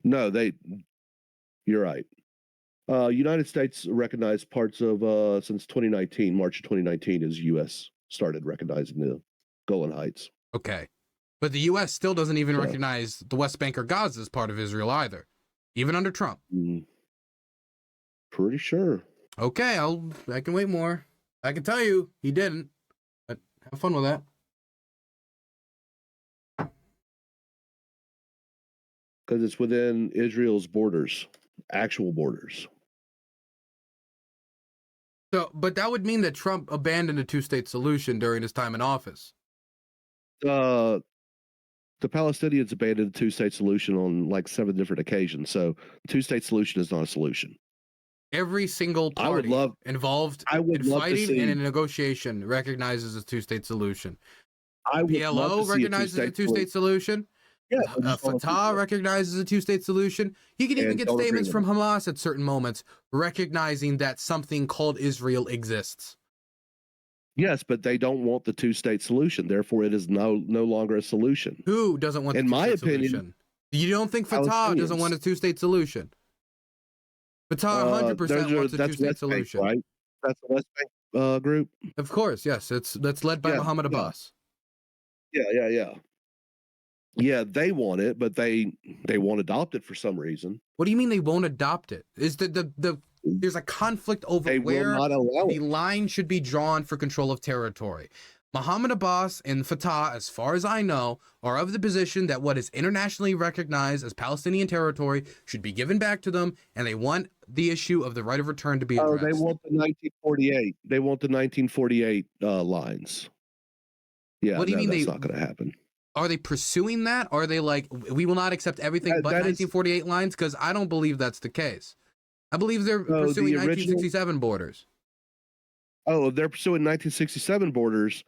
No, you're right. United States recognized parts of since 2019, March of 2019, as U.S. started recognizing the Golan Heights. Okay, but the U.S. still doesn't even recognize the West Bank or Gaza as part of Israel either, even under Trump. Pretty sure. Okay, I can wait more. I can tell you he didn't, but have fun with that. Because it's within Israel's borders, actual borders. So, but that would mean that Trump abandoned a two-state solution during his time in office. The Palestinians abandoned the two-state solution on like 7 different occasions. So, two-state solution is not a solution. Every single party involved in fighting and in negotiation recognizes a two-state solution. PLO recognizes a two-state solution. Yeah, Fatah recognizes a two-state solution. You can even get statements from Hamas at certain moments recognizing that something called Israel exists. Yes, but they don't want the two-state solution. Therefore, it is no longer a solution. Who doesn't want the two-state solution? You don't think Fatah doesn't want a two-state solution? Fatah 100% wants a two-state solution. Right? That's the West Bank group? Of course, yes. That's led by Mohammed Abbas. Yeah. Yeah, they want it, but they won't adopt it for some reason. What do you mean they won't adopt it? Is there's a conflict over where the line should be drawn for control of territory. Mohammed Abbas and Fatah, as far as I know, are of the position that what is internationally recognized as Palestinian territory should be given back to them, and they want the issue of the right of return to be addressed. Oh, they want the 1948. They want the 1948 lines. Yeah, what do you mean that's not going to happen. Are they pursuing that? Or are they like, we will not accept everything but 1948 lines? Because I don't believe that's the case. I believe they're pursuing 1967 borders. Oh, if they're pursuing 1967 borders,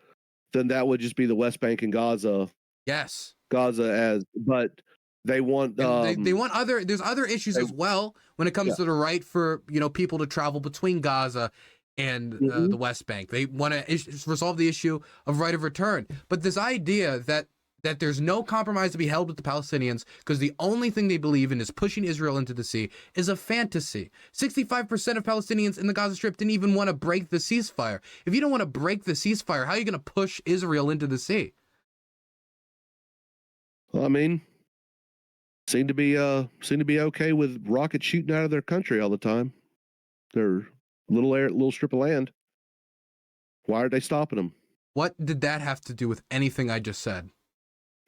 then that would just be the West Bank and Gaza. Yes. But they want they want there's other issues as well when it comes to the right for people to travel between Gaza and the West Bank. They want to resolve the issue of right of return. But this idea that there's no compromise to be held with the Palestinians because the only thing they believe in is pushing Israel into the sea is a fantasy. 65% of Palestinians in the Gaza Strip didn't even want to break the ceasefire. If you don't want to break the ceasefire, how are you going to push Israel into the sea? Well, I mean, seem to be okay with rockets shooting out of their country all the time. Their little strip of land. Why are they stopping them? What did that have to do with anything I just said?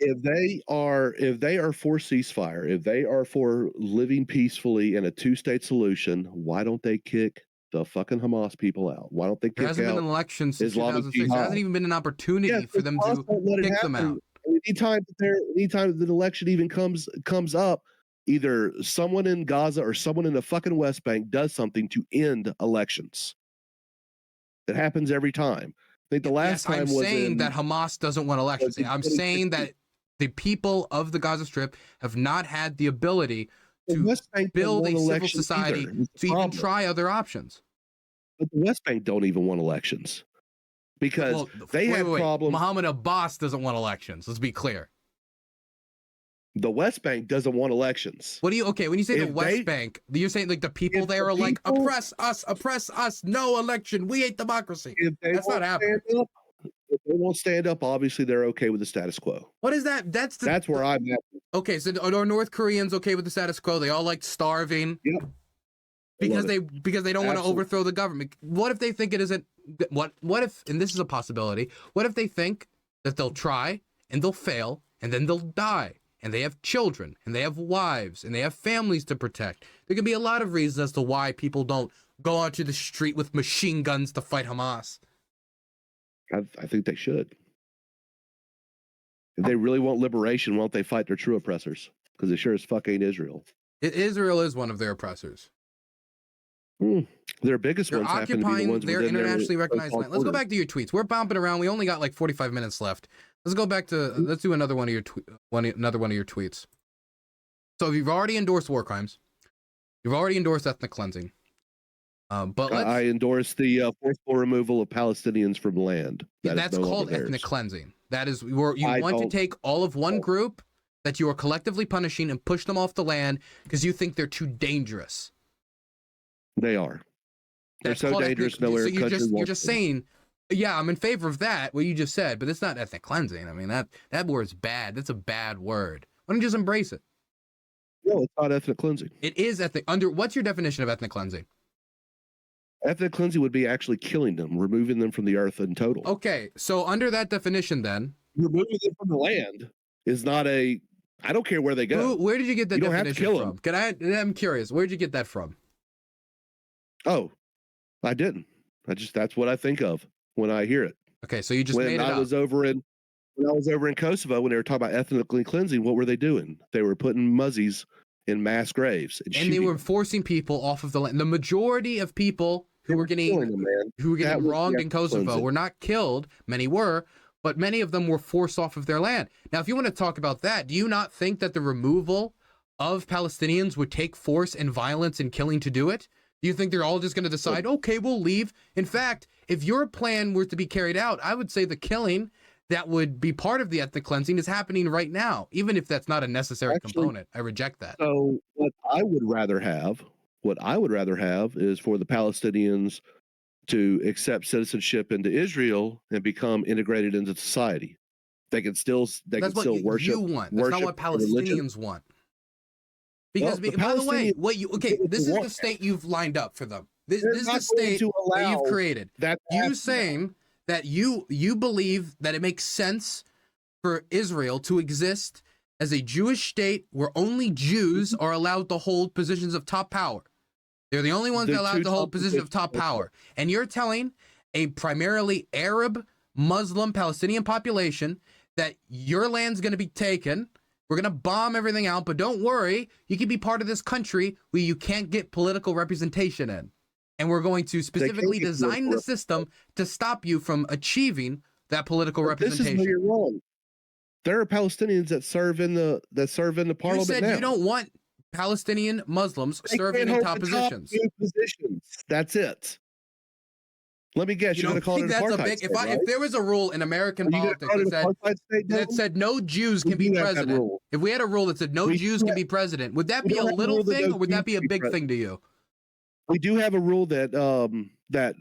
If they are for ceasefire, if they are for living peacefully in a two-state solution, why don't they kick the fucking Hamas people out? Why don't they kick out? There hasn't been an election since 2006. There hasn't even been an opportunity for them to kick them out. Anytime that election even comes up, either someone in Gaza or someone in the fucking West Bank does something to end elections. It happens every time. I think the last time I'm was saying that Hamas doesn't want elections. I'm saying that the people of the Gaza Strip have not had the ability to build a civil society to even try other options. But the West Bank don't even want elections because they have problems. Mohammed Abbas doesn't want elections. Let's be clear. The West Bank doesn't want elections. When you say the West Bank, you're saying like the people there are like, oppress us, no election, we hate democracy. That's not happening. If they won't stand up, obviously they're okay with the status quo. What is that? That's where I'm at. Okay, so are North Koreans okay with the status quo? They all like starving. Yep. Because they don't want to overthrow the government. What if they think it isn't? What if? And this is a possibility. What if they think that they'll try and they'll fail and then they'll die and they have children and they have wives and they have families to protect? There could be a lot of reasons as to why people don't go onto the street with machine guns to fight Hamas. I think they should. If they really want liberation, won't they fight their true oppressors? Because they sure as fuck ain't Israel. Israel is one of their oppressors. Their biggest ones happen to be the ones their internationally recognized land. Let's go back to your tweets. We're bumping around. We only got like 45 minutes left. Let's go back to. Let's do another one of your another one of your tweets. So if you've already endorsed war crimes, you've already endorsed ethnic cleansing. But I endorse the forceful removal of Palestinians from land. That's called ethnic cleansing. That is, you want to take all of one group that you are collectively punishing and push them off the land because you think they're too dangerous. They are. They're so dangerous. Nowhere. So you're just saying, yeah, I'm in favor of that. What you just said, but it's not ethnic cleansing. I mean that word's bad. That's a bad word. Why don't you just embrace it? No, it's not ethnic cleansing. It is ethnic. What's your definition of ethnic cleansing? Ethnic cleansing would be actually killing them, removing them from the earth in total. Okay, so under that definition, then removing them from the land is not a. I don't care where they go. Where did you get that definition from? Them. I'm curious. Where did you get that from? Oh, I didn't. That's what I think of when I hear it. Okay, so you just made it up. When I was over in Kosovo, when they were talking about ethnically cleansing, what were they doing? They were putting muzzies in mass graves and they were forcing people off of the land. The majority of people who were getting wronged in Kosovo were not killed. Many were, but many of them were forced off of their land. Now, if you want to talk about that, do you not think that the removal of Palestinians would take force and violence and killing to do it? Do you think they're all just going to decide, okay, we'll leave? In fact, if your plan were to be carried out, I would say the killing that would be part of the ethnic cleansing is happening right now, even if that's not a necessary component. I reject that. So what I would rather have is for the Palestinians to accept citizenship into Israel and become integrated into society. They can still worship. You want. That's not what Palestinians want. Because by the way, this is the state you've lined up for them. This is the state that you've created. You saying that you believe that it makes sense for Israel to exist as a Jewish state where only Jews are allowed to hold positions of top power. They're the only ones that are allowed to hold positions of top power. And you're telling a primarily Arab, Muslim, Palestinian population that your land's going to be taken. We're going to bomb everything out, but don't worry, you can be part of this country where you can't get political representation in. And we're going to specifically design the system to stop you from achieving that political representation. This is where you're wrong. There are Palestinians that serve in the parliament. You said now. You don't want Palestinian Muslims serving in top positions. That's it. Let me guess. You're going to call it an apartheid state, right? If there was a rule in American politics that said no Jews can be president, if we had a rule that said no Jews can be president, would that be a little thing or would that be a big thing to you? We do have a rule that that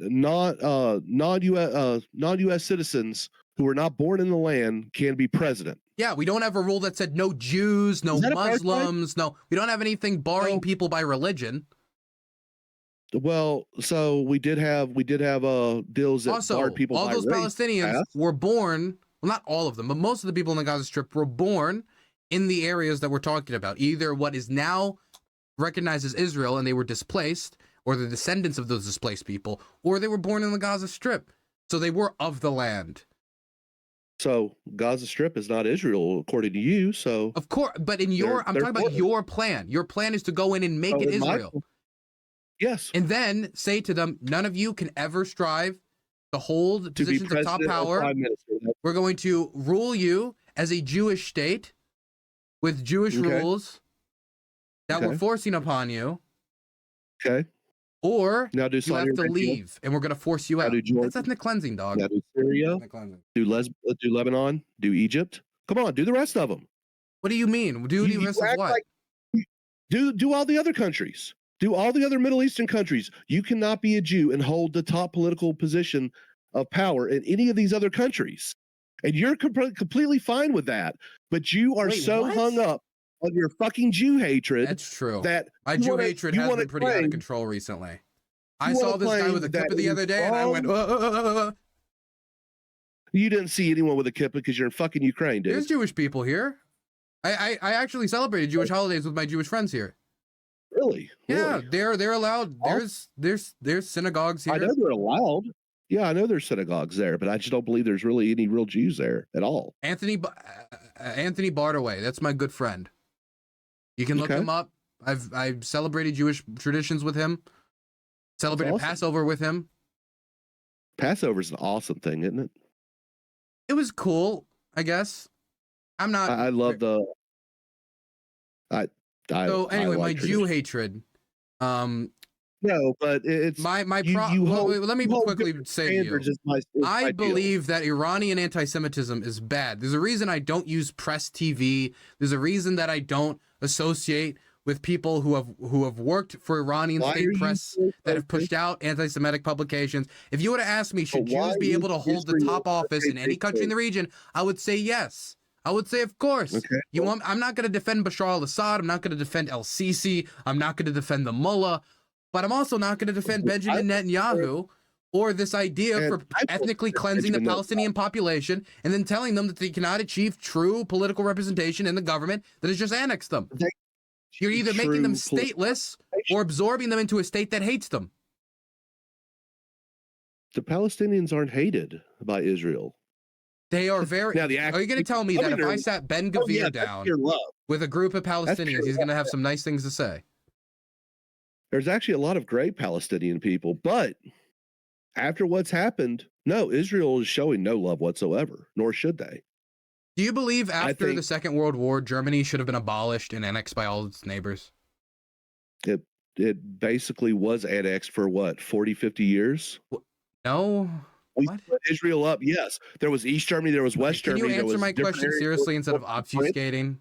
non-US citizens who are not born in the land can be president. Yeah, we don't have a rule that said no Jews, no Muslims, no. We don't have anything barring people by religion. Well, so we did have deals that barred people by race. Also, all those Palestinians were born, well, not all of them, but most of the people in the Gaza Strip were born in the areas that we're talking about, either what is now recognized as Israel and they were displaced, or the descendants of those displaced people, or they were born in the Gaza Strip. So they were of the land. So Gaza Strip is not Israel, according to you. So of course, but in your, I'm talking about your plan. Your plan is to go in and make it Israel. Yes. And then say to them, none of you can ever strive to hold positions of top power. We're going to rule you as a Jewish state with Jewish rules that we're forcing upon you. Okay. Or now you have to leave, and we're going to force you out. That's ethnic cleansing, dog. Now do Syria, do Lebanon, do Egypt. Come on, do the rest of them. What do you mean? Do the rest of what? Do all the other countries. Do all the other Middle Eastern countries. You cannot be a Jew and hold the top political position of power in any of these other countries. And you're completely fine with that. But you are hung up on your fucking Jew hatred. That's true. That my Jew hatred has been pretty out of control recently. I saw this guy with a kippah the other day, and I went, You didn't see anyone with a kippah because you're in fucking Ukraine, dude. There's Jewish people here. I actually celebrated Jewish holidays with my Jewish friends here. Really? Yeah, they're allowed. There's synagogues here. I know they're allowed. Yeah, I know there's synagogues there, but I just don't believe there's really any real Jews there at all. Anthony Bardaway, that's my good friend. You can look him up. I've celebrated Jewish traditions with him. Celebrated Passover with him. Passover's an awesome thing, isn't it? It was cool, I guess. I'm not. I love the. So anyway, my Jew hatred. No, but it's let me quickly say to you. I believe that Iranian anti-Semitism is bad. There's a reason I don't use press TV. There's a reason that I don't associate with people who have worked for Iranian state press that have pushed out anti-Semitic publications. If you were to ask me, should Jews be able to hold the top office in any country in the region, I would say yes. I would say, of course. Okay. I'm not going to defend Bashar al-Assad. I'm not going to defend el-Sisi. I'm not going to defend the mullah. But I'm also not going to defend Benjamin Netanyahu or this idea for ethnically cleansing the Palestinian population and then telling them that they cannot achieve true political representation in the government that has just annexed them. You're either making them stateless or absorbing them into a state that hates them. The Palestinians aren't hated by Israel. They are very. Are you going to tell me that if I sat Ben Gvir down with a group of Palestinians, he's going to have some nice things to say? There's actually a lot of great Palestinian people, but after what's happened, no, Israel is showing no love whatsoever, nor should they. Do you believe after the Second World War, Germany should have been abolished and annexed by all its neighbors? It basically was annexed for what, 40, 50 years? No. We split Israel up, yes. There was East Germany, there was West Germany. Can you answer my question seriously instead of obfuscating?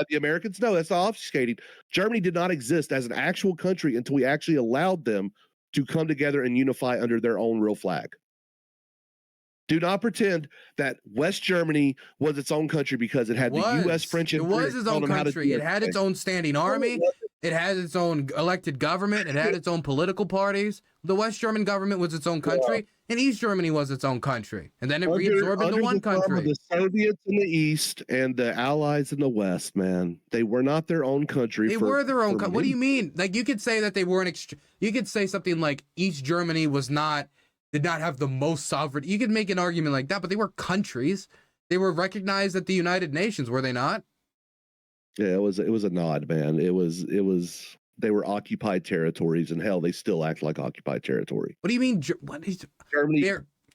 The Americans? No, that's not obfuscating. Germany did not exist as an actual country until we actually allowed them to come together and unify under their own real flag. Do not pretend that West Germany was its own country because it had the U.S., French, and it was its own country. It had its own standing army. It had its own elected government. It had its own political parties. The West German government was its own country, and East Germany was its own country. And then it reabsorbed into one country. The Soviets in the East and the Allies in the West, man, they were not their own country. They were their own country. What do you mean? Like, you could say that they weren't. You could say something like East Germany did not have the most sovereign. You could make an argument like that, but they were countries. They were recognized at the United Nations, were they not? Yeah, it was a nod, man. It was they were occupied territories, and hell, they still act like occupied territory. What do you mean? What is Germany?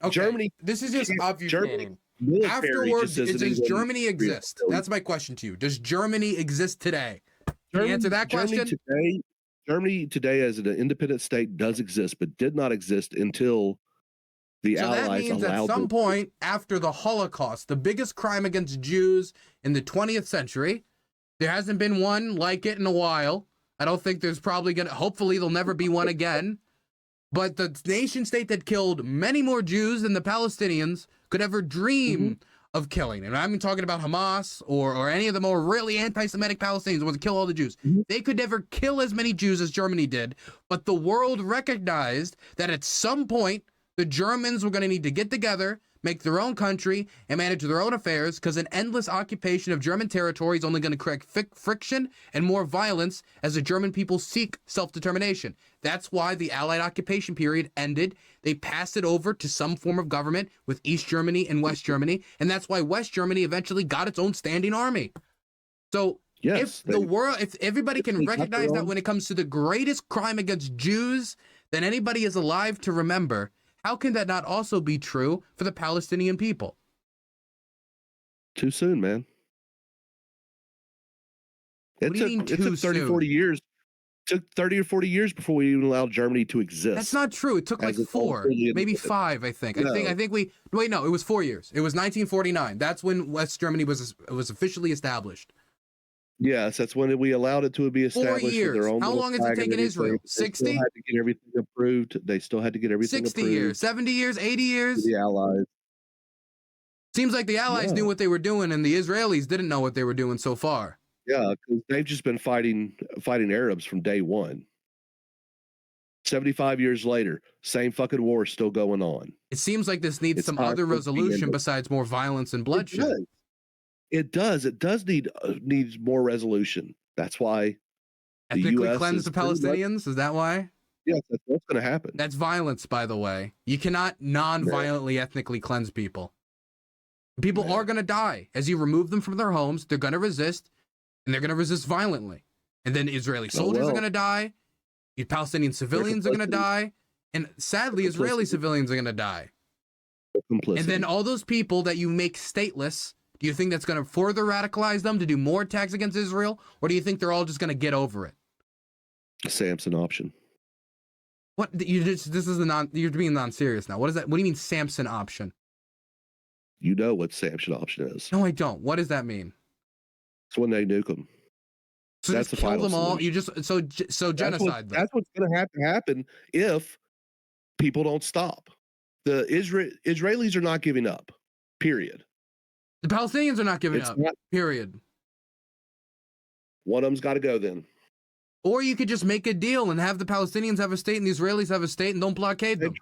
Okay. Germany. This is just obfuscating. Afterwards, does Germany exist? That's my question to you. Does Germany exist today? Can you answer that question? Germany today, as an independent state, does exist, but did not exist until the Allies allowed. So that means at some point after the Holocaust, the biggest crime against Jews in the 20th century. There hasn't been one like it in a while. I don't think there's probably hopefully there'll never be one again. But the nation state that killed many more Jews than the Palestinians could ever dream of killing. And I'm talking about Hamas or any of the more really anti-Semitic Palestinians who want to kill all the Jews. They could never kill as many Jews as Germany did. But the world recognized that at some point, the Germans were going to need to get together, make their own country, and manage their own affairs, because an endless occupation of German territory is only going to create friction and more violence as the German people seek self-determination. That's why the Allied occupation period ended. They passed it over to some form of government with East Germany and West Germany, and that's why West Germany eventually got its own standing army. So if everybody can recognize that when it comes to the greatest crime against Jews that anybody is alive to remember, how can that not also be true for the Palestinian people? Too soon, man. It took 30, 40 years. It took 30 or 40 years before we even allowed Germany to exist. That's not true. It took like 4, maybe 5, I think. No. I think it was 4 years. It was 1949. That's when West Germany was officially established. Yes, that's when we allowed it to be established. 4 years. Their own How long has it taken Israel? 60? They still had to get everything approved. They still had to get everything 60 approved. years, 70 years, 80 years? The Allies. Seems like the Allies knew what they were doing, and the Israelis didn't know what they were doing so far. Yeah, because they've just been fighting Arabs from day one. 75 years later, same fucking war is still going on. It seems like this needs some other resolution besides more violence and bloodshed. It does. It does needs more resolution. That's why ethnically cleanse the Palestinians. Is that why? Yes, that's what's going to happen. That's violence, by the way. You cannot non-violently ethnically cleanse people. People are going to die as you remove them from their homes. They're going to resist, and they're going to resist violently. And then Israeli soldiers are going to die. Palestinian civilians are going to die, and sadly, Israeli civilians are going to die. And then all those people that you make stateless. Do you think that's going to further radicalize them to do more attacks against Israel? Or do you think they're all just going to get over it? Samson option. What? You're being non-serious now. What is that? What do you mean Samson option? You know what Samson option is. No, I don't. What does that mean? It's when they nuke them. So that's the final solution. You just so genocide them. That's what's going to have to happen if people don't stop. The Israelis are not giving up. Period. The Palestinians are not giving up, period. One of them's got to go then. Or you could just make a deal and have the Palestinians have a state and the Israelis have a state and don't blockade them.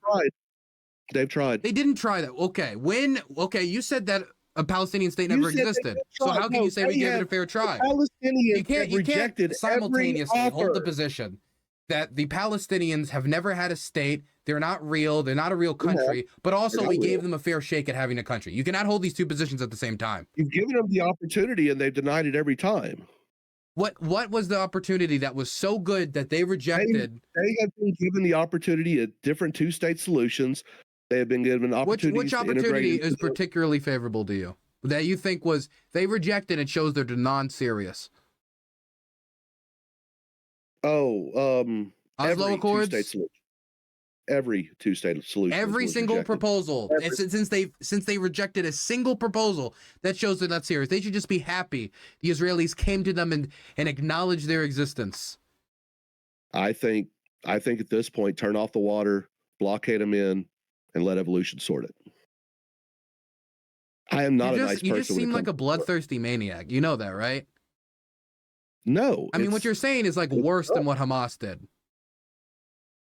They've tried. They didn't try that. Okay, you said that a Palestinian state never existed. So how can you say we gave it a fair try? Palestinians you can't simultaneously hold the position that the Palestinians have never had a state. They're not real. They're not a real country. But also, we gave them a fair shake at having a country. You cannot hold these two positions at the same time. You've given them the opportunity, and they've denied it every time. What was the opportunity that was so good that they rejected? They have been given the opportunity at different two-state solutions. They have been given opportunities. Which opportunity is particularly favorable to you? That you think was they rejected? It shows they're non-serious. Oslo Accords. Every two-state solution. Every single proposal. Since they rejected a single proposal, that shows they're not serious. They should just be happy the Israelis came to them and acknowledged their existence. I think at this point, turn off the water, blockade them in, and let evolution sort it. I am not a nice person. You just seem like a bloodthirsty maniac. You know that, right? No. I mean, what you're saying is like worse than what Hamas did.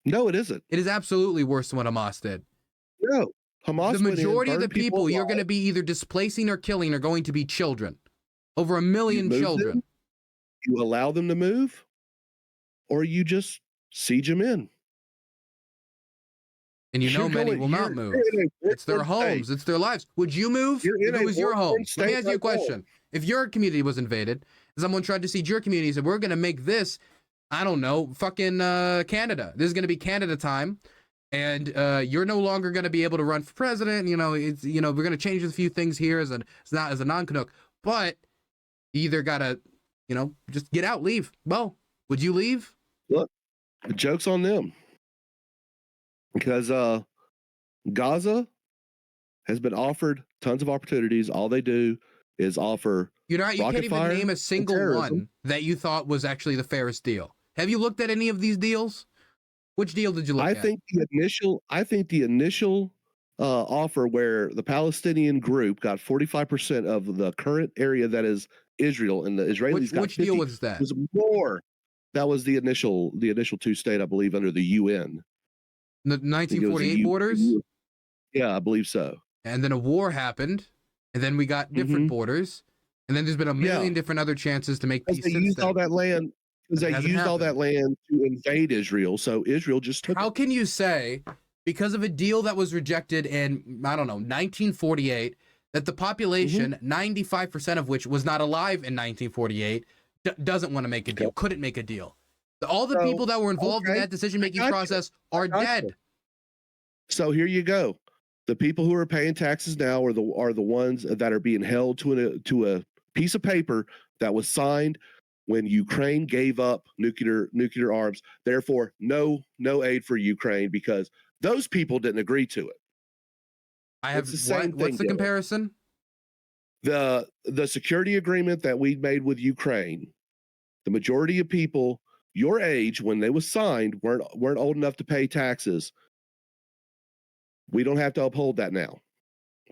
No, it isn't. It is absolutely worse than what Hamas did. No. Hamas, the majority of the people you're going to be either displacing or killing are going to be children. Over 1 million children. You allow them to move, or you just siege them in. And many will not move. It's their homes. It's their lives. Would you move if it was your home? Let me ask you a question. If your community was invaded, someone tried to siege your community and said, we're going to make this, I don't know, fucking Canada. This is going to be Canada time. And you're no longer going to be able to run for president. We're going to change a few things here as a non-Canuck. But you either got to, just get out, leave. Well, would you leave? Look, the joke's on them. Because Gaza has been offered tons of opportunities. All they do is offer you can't even name a single one that you thought was actually the fairest deal. Have you looked at any of these deals? Which deal did you look at? I think the initial offer where the Palestinian group got 45% of the current area that is Israel, and the Israelis got 50%. Which deal was that? Was more. That was the initial two-state, I believe, under the UN. The 1948 borders? Yeah, I believe so. And then a war happened, and then we got different borders, and then there's been a million different other chances to make peace. They used all that land. Because they used all that land to invade Israel, so Israel just took it. How can you say, because of a deal that was rejected in, 1948, that the population, 95% of which was not alive in 1948, doesn't want to make a deal, couldn't make a deal? All the people that were involved in that decision-making process are dead. So here you go. The people who are paying taxes now are the ones that are being held to a piece of paper that was signed when Ukraine gave up nuclear arms. Therefore, no aid for Ukraine because those people didn't agree to it. What's the comparison? The security agreement that we made with Ukraine, the majority of people your age when they was signed weren't old enough to pay taxes. We don't have to uphold that now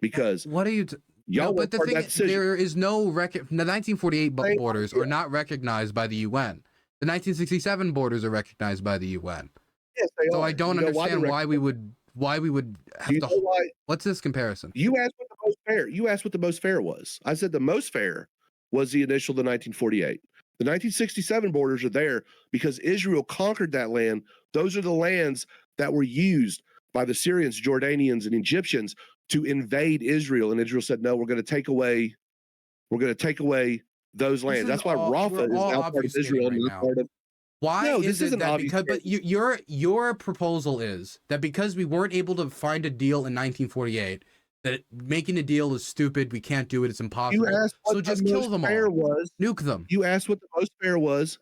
because what are you? But the thing is, there is no record. The 1948 borders are not recognized by the UN. The 1967 borders are recognized by the UN. Yes, they so are. I don't understand why we would have to. What's this comparison? You asked what the most fair. You asked what the most fair was. I said the most fair was the 1948. The 1967 borders are there because Israel conquered that land. Those are the lands that were used by the Syrians, Jordanians, and Egyptians to invade Israel. And Israel said, no, we're going to take away those lands. That's why Rafah is now part of Israel and not part of. Why is it that because but your proposal is that because we weren't able to find a deal in 1948, that making a deal is stupid, we can't do it, it's impossible. So just kill them all. Nuke them. You asked what the most fair was.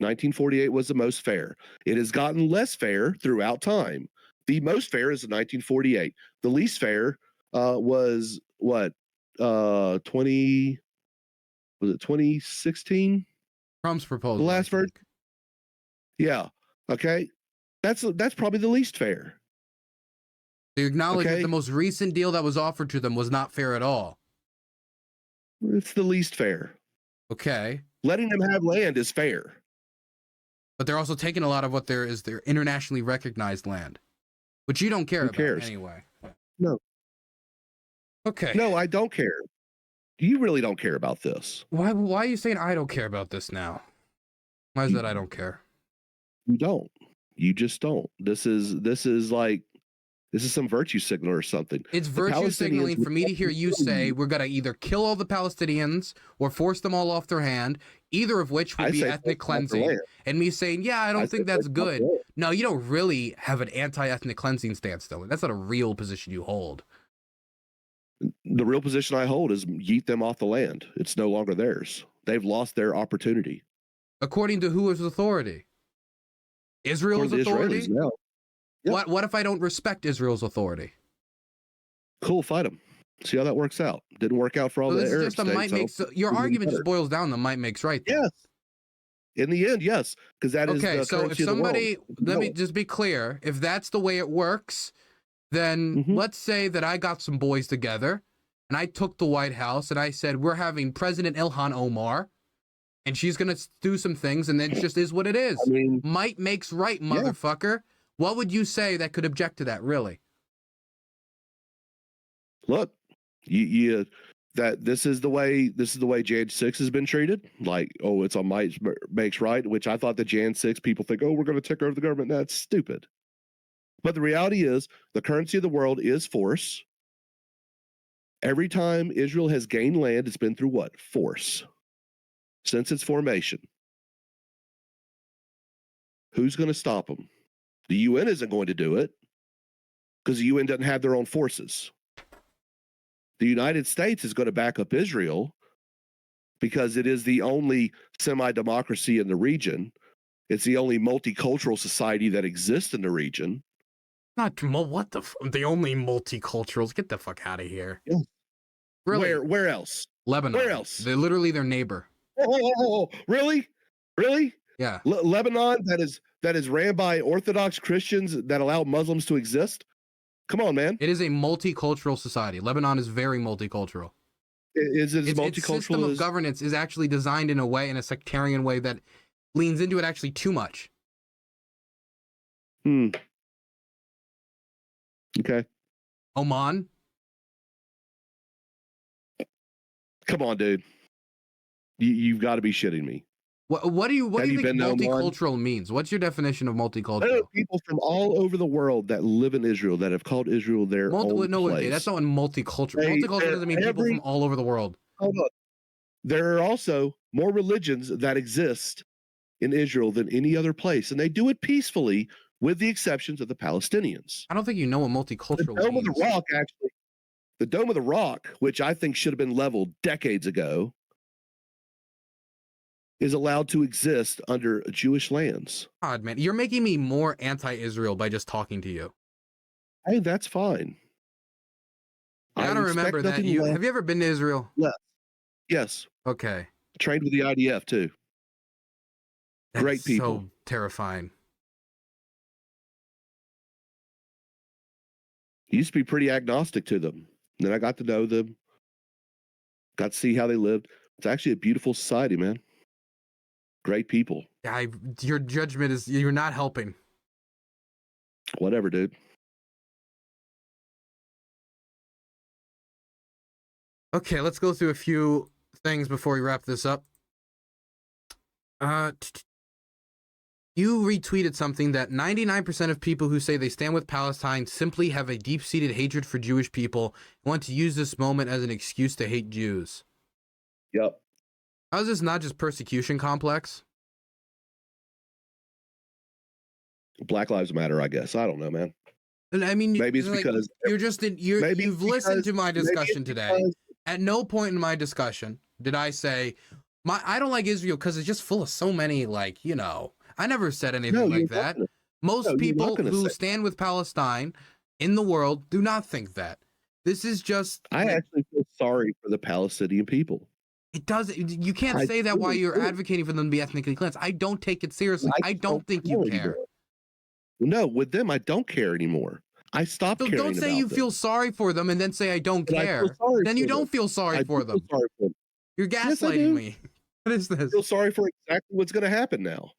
1948 was the most fair. It has gotten less fair throughout time. The most fair is 1948. The least fair was what? 2016? Trump's proposal. The last version. Yeah. Okay. That's probably the least fair. They acknowledge that the most recent deal that was offered to them was not fair at all. It's the least fair. Okay. Letting them have land is fair. But they're also taking a lot of what their internationally recognized land, which you don't care about anyway. No. Okay. No, I don't care. You really don't care about this. Why are you saying I don't care about this now? Why is that I don't care? You don't. You just don't. This is some virtue signal or something. It's virtue signaling for me to hear you say we're going to either kill all the Palestinians or force them all off their hand, either of which would be ethnic cleansing. And me saying, yeah, I don't think that's good. No, you don't really have an anti-ethnic cleansing stance, though. That's not a real position you hold. The real position I hold is yeet them off the land. It's no longer theirs. They've lost their opportunity. According to who is authority? Israel's authority? Now. Yep. What if I don't respect Israel's authority? Cool, fight them. See how that works out. Didn't work out for all the Arab states. Your argument just boils down to might makes right. Then. Yes. In the end, yes, because that is the so if somebody, let me just be clear, if that's the way it works, then let's say that I got some boys together and I took the White House and I said, we're having President Ilhan Omar And she's going to do some things, and then it just is what it is. I mean, might makes right, motherfucker. Yeah. What would you say that could object to that, really? Look, that this is the way Jan 6 has been treated. Like, oh, it's on might makes right, which I thought the Jan 6 people think, oh, we're going to take over the government. That's stupid. But the reality is the currency of the world is force. Every time Israel has gained land, it's been through what? Force. Since its formation. Who's going to stop them? The UN isn't going to do it because the UN doesn't have their own forces. The United States is going to back up Israel because it is the only semi-democracy in the region. It's the only multicultural society that exists in the region. Not what the only multiculturals. Get the fuck out of here. Yeah. Really? Where else? Lebanon. Where else? They're literally their neighbor. Oh, really? Really? Yeah. Lebanon that is ran by Orthodox Christians that allow Muslims to exist? Come on, man. It is a multicultural society. Lebanon is very multicultural. Is it multicultural? Its system of governance is actually designed in a sectarian way that leans into it actually too much. Okay. Oman? Come on, dude. You've got to be shitting me. What do you think multicultural means? What's your definition of multicultural? There are people from all over the world that live in Israel that have called Israel their own place. That's not what multicultural. Multicultural doesn't mean people from all over the world. Hold on. There are also more religions that exist in Israel than any other place, and they do it peacefully, with the exceptions of the Palestinians. I don't think you know what multicultural means. The Dome of the Rock, actually, the Dome of the Rock, which I think should have been leveled decades ago, is allowed to exist under Jewish lands. God, man, you're making me more anti-Israel by just talking to you. Hey, that's fine. I gotta remember that. Have you ever been to Israel? Yes. Okay. Trained with the IDF too. That's great people. So terrifying. Used to be pretty agnostic to them. Then I got to know them. Got to see how they lived. It's actually a beautiful society, man. Great people. Your judgment is, you're not helping. Whatever, dude. Okay, let's go through a few things before we wrap this up. You retweeted something that 99% of people who say they stand with Palestine simply have a deep-seated hatred for Jewish people and want to use this moment as an excuse to hate Jews. Yep. How is this not just persecution complex? Black Lives Matter, I guess. I don't know, man. And I mean, maybe it's because you've listened to my discussion today. At no point in my discussion did I say I don't like Israel because it's just full of so many, like, you know. I never said anything like that. Most people who stand with Palestine in the world do not think that. This is just. I actually feel sorry for the Palestinian people. It does. You can't say that while you're advocating for them to be ethnically cleansed. I don't take it seriously. I don't think you care. No, with them, I don't care anymore. I stopped caring. Don't say you feel sorry for them and then say I don't care. Then you don't feel sorry for them. You're gaslighting me. What is this? I feel sorry for exactly what's going to happen now,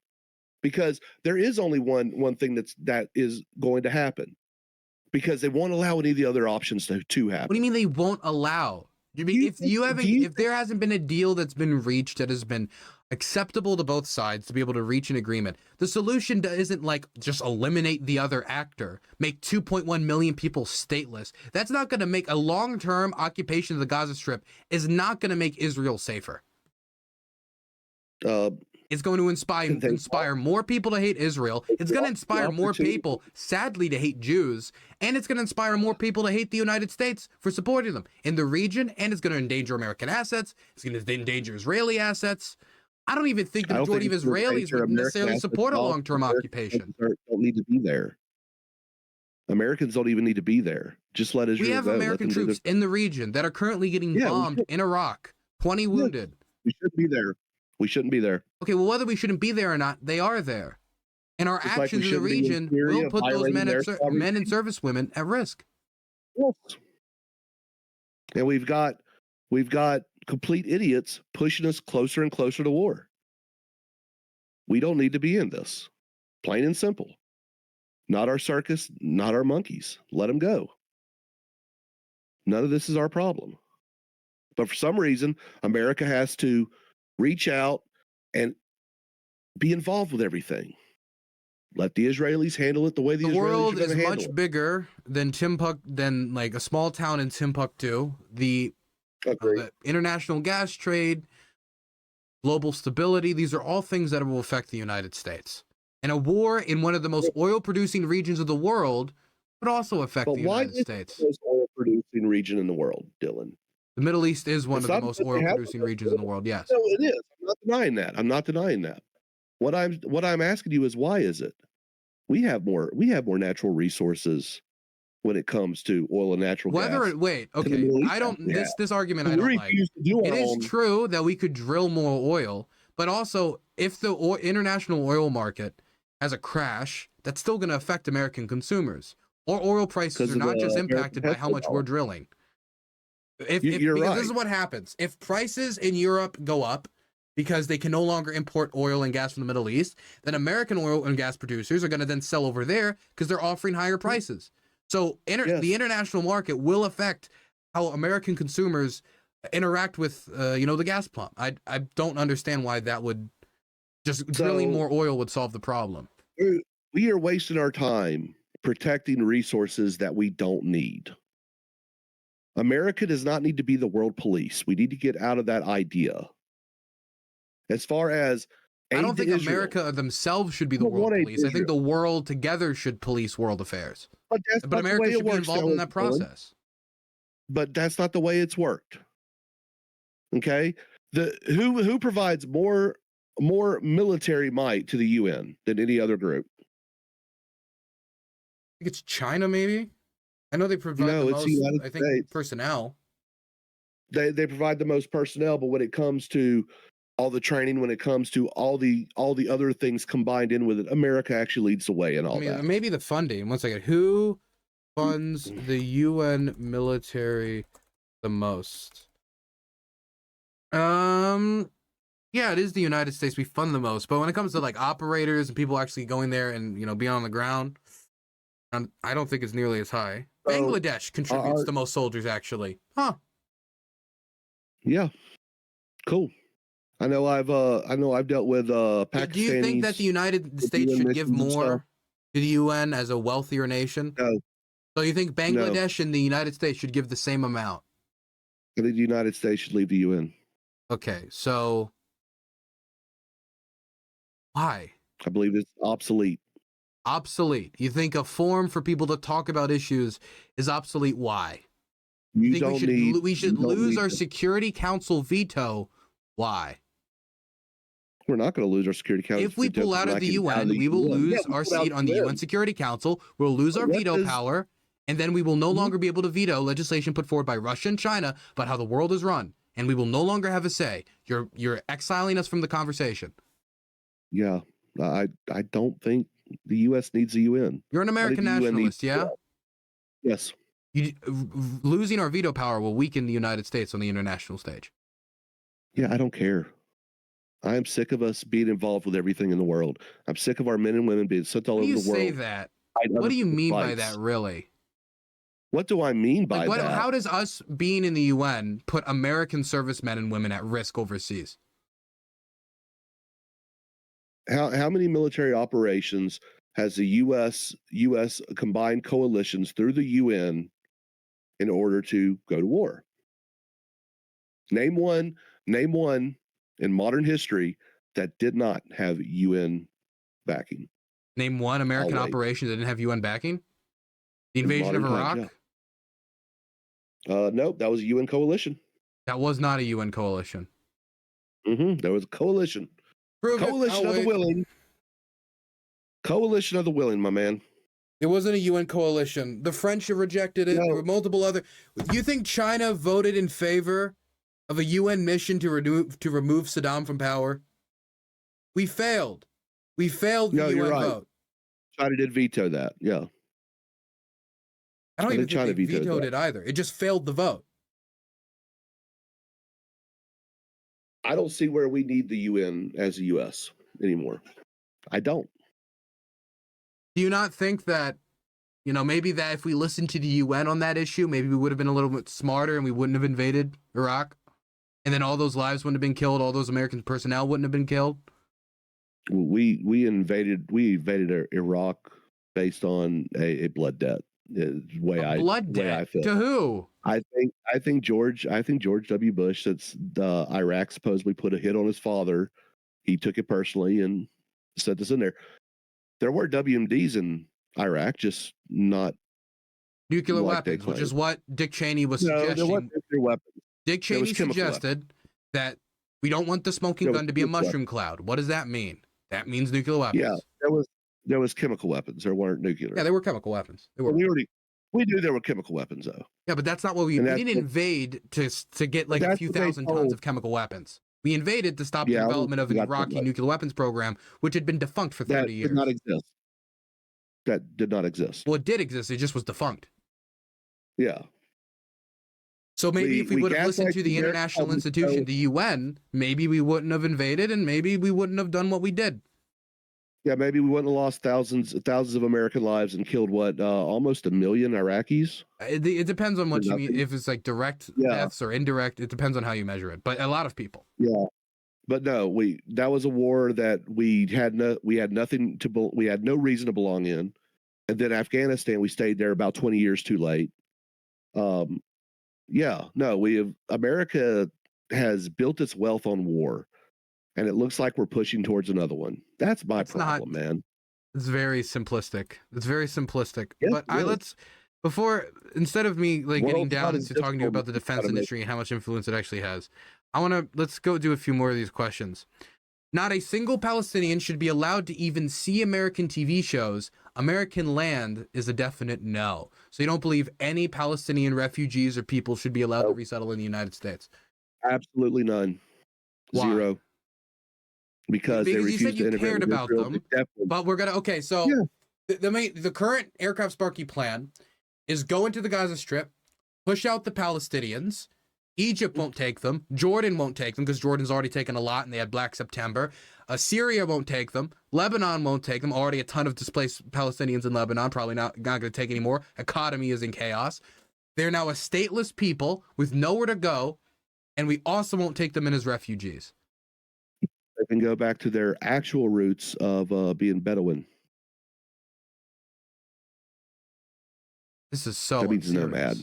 because there is only one thing that is going to happen, because they won't allow any of the other options to happen. What do you mean they won't allow? You mean if there hasn't been a deal that's been reached that has been acceptable to both sides to be able to reach an agreement, the solution isn't like just eliminate the other actor, make 2.1 million people stateless. That's not going to make a long-term occupation of the Gaza Strip is not going to make Israel safer. It's going to inspire more people to hate Israel. It's going to inspire more people, sadly, to hate Jews. And it's going to inspire more people to hate the United States for supporting them in the region. And it's going to endanger American assets. It's going to endanger Israeli assets. I don't even think the majority of Israelis would necessarily support a long-term occupation. Don't need to be there. Americans don't even need to be there. Just let Israel go. We have American troops in the region that are currently getting bombed in Iraq. 20 wounded. We shouldn't be there. We shouldn't be there. Okay, well, whether we shouldn't be there or not, they are there. And our actions in the region will put those men and service women at risk. Yes. And we've got complete idiots pushing us closer and closer to war. We don't need to be in this. Plain and simple. Not our circus, not our monkeys. Let them go. None of this is our problem. But for some reason, America has to reach out and be involved with everything. Let the Israelis handle it the way the Israelis world are is much it. bigger than than like a small town in Timbuktu. The international gas trade, global stability, these are all things that will affect the United States. And a war in one of the most oil-producing regions of the world would also affect the United States. The most oil-producing region in the world, Dylan? The Middle East is one of the most oil-producing regions in the world. Yes. No, it is. I'm not denying that. I'm not denying that. What I'm asking you is, why is it? We have more natural resources when it comes to oil and natural gas. I don't. This argument I don't like. It is true that we could drill more oil, but also if the international oil market has a crash, that's still going to affect American consumers. Or oil prices are not just impacted by how much we're drilling. Because this is what happens. If prices in Europe go up because they can no longer import oil and gas from the Middle East, then American oil and gas producers are going to then sell over there because they're offering higher prices. So the international market will affect how American consumers interact with, the gas pump. I don't understand why that would drilling more oil would solve the problem. We are wasting our time protecting resources that we don't need. America does not need to be the world police. We need to get out of that idea. As far as I don't think America themselves should be the world police. I think the world together should police world affairs. But America should be involved in that process. But that's not the way it's worked. Okay? Who provides more military might to the UN than any other group? I think it's China, maybe. I know they provide the most, personnel. They provide the most personnel, but when it comes to all the training, when it comes to all the other things combined in with it, America actually leads the way in all that. Maybe the funding. One second. Who funds the UN military the most? Yeah, it is the United States. We fund the most. But when it comes to like operators and people actually going there and being on the ground, I don't think it's nearly as high. Bangladesh contributes the most soldiers, actually. Huh. Yeah. Cool. I know I've dealt with Pakistanis. Do you think that the United States should give more to the UN as a wealthier nation? No. So you think Bangladesh and the United States should give the same amount? I think the United States should leave the UN. Okay, so why? I believe it's obsolete. Obsolete. You think a forum for people to talk about issues is obsolete? Why? We should lose our Security Council veto? Why? We're not going to lose our Security Council. If we pull out of the UN, we will lose our seat on the UN Security Council. We'll lose our veto power, and then we will no longer be able to veto legislation put forward by Russia and China about how the world is run, and we will no longer have a say. You're exiling us from the conversation. Yeah, I don't think the U.S. needs the UN. You're an American nationalist, yeah? Yes. Losing our veto power will weaken the United States on the international stage. Yeah, I don't care. I am sick of us being involved with everything in the world. I'm sick of our men and women being sent all over the world. What do you say that? What do you mean by that, really? What do I mean by that? How does us being in the UN put American servicemen and women at risk overseas? How many military operations has the U.S. combined coalitions through the UN in order to go to war? Name one in modern history that did not have UN backing. Name one American operation that didn't have UN backing? The invasion of Iraq? Nope, that was a UN coalition. That was not a UN coalition. There was a coalition. Coalition of the willing. Coalition of the willing, my man. It wasn't a UN coalition. The French rejected it. No. There were multiple other. You think China voted in favor of a UN mission to remove Saddam from power? We failed. We failed the UN vote. China did veto that. Yeah. I don't even think they vetoed it either. It just failed the vote. I don't see where we need the UN as the U.S. anymore. I don't. Do you not think that, you know, maybe that if we listened to the UN on that issue, maybe we would have been a little bit smarter and we wouldn't have invaded Iraq? And then all those lives wouldn't have been killed, all those American personnel wouldn't have been killed? We invaded Iraq based on a blood debt. Blood debt? I feel. To who? I think George W. Bush, that's Iraq supposedly put a hit on his father. He took it personally and set this in there. There were WMDs in Iraq, just not nuclear weapons, which is what Dick Cheney was suggesting. There weren't nuclear weapons. Dick Cheney suggested that we don't want the smoking gun to be a mushroom cloud. What does that mean? That means nuclear weapons. Yeah, there was chemical weapons. There weren't nuclear. Yeah, there were chemical weapons. We knew there were chemical weapons, though. Yeah, but that's not what we didn't invade to get like a few thousand tons of chemical weapons. We invaded to stop the development of an Iraqi nuclear weapons program, which had been defunct for 30 years. That did not exist. That did not exist. Well, it did exist. It just was defunct. Yeah. So maybe if we would have listened to the international institution, the UN, maybe we wouldn't have invaded and maybe we wouldn't have done what we did. Yeah, maybe we wouldn't have lost thousands of American lives and killed almost 1 million Iraqis. It depends on what you mean. If it's like direct deaths or indirect, it depends on how you measure it. But a lot of people. Yeah, but no, that was a war that we had no reason to belong in, and then Afghanistan, we stayed there about 20 years too late. America has built its wealth on war. And it looks like we're pushing towards another one. That's my problem, man. It's very simplistic. Yes, but instead of me like getting down into talking to you about the defense industry and how much influence it actually has, let's go do a few more of these questions. Not a single Palestinian should be allowed to even see American TV shows. American land is a definite no. So you don't believe any Palestinian refugees or people should be allowed to resettle in the United States? Absolutely none. Why? Zero. Because they you said you cared about them, but we're gonna the current aircraft Sparky plan is go into the Gaza Strip, push out the Palestinians. Egypt won't take them. Jordan won't take them because Jordan's already taken a lot and they had Black September. Syria won't take them. Lebanon won't take them. Already a ton of displaced Palestinians in Lebanon. Probably not going to take any more. Economy is in chaos. They're now a stateless people with nowhere to go, and we also won't take them in as refugees. They can go back to their actual roots of being Bedouin. This is so that means nomad.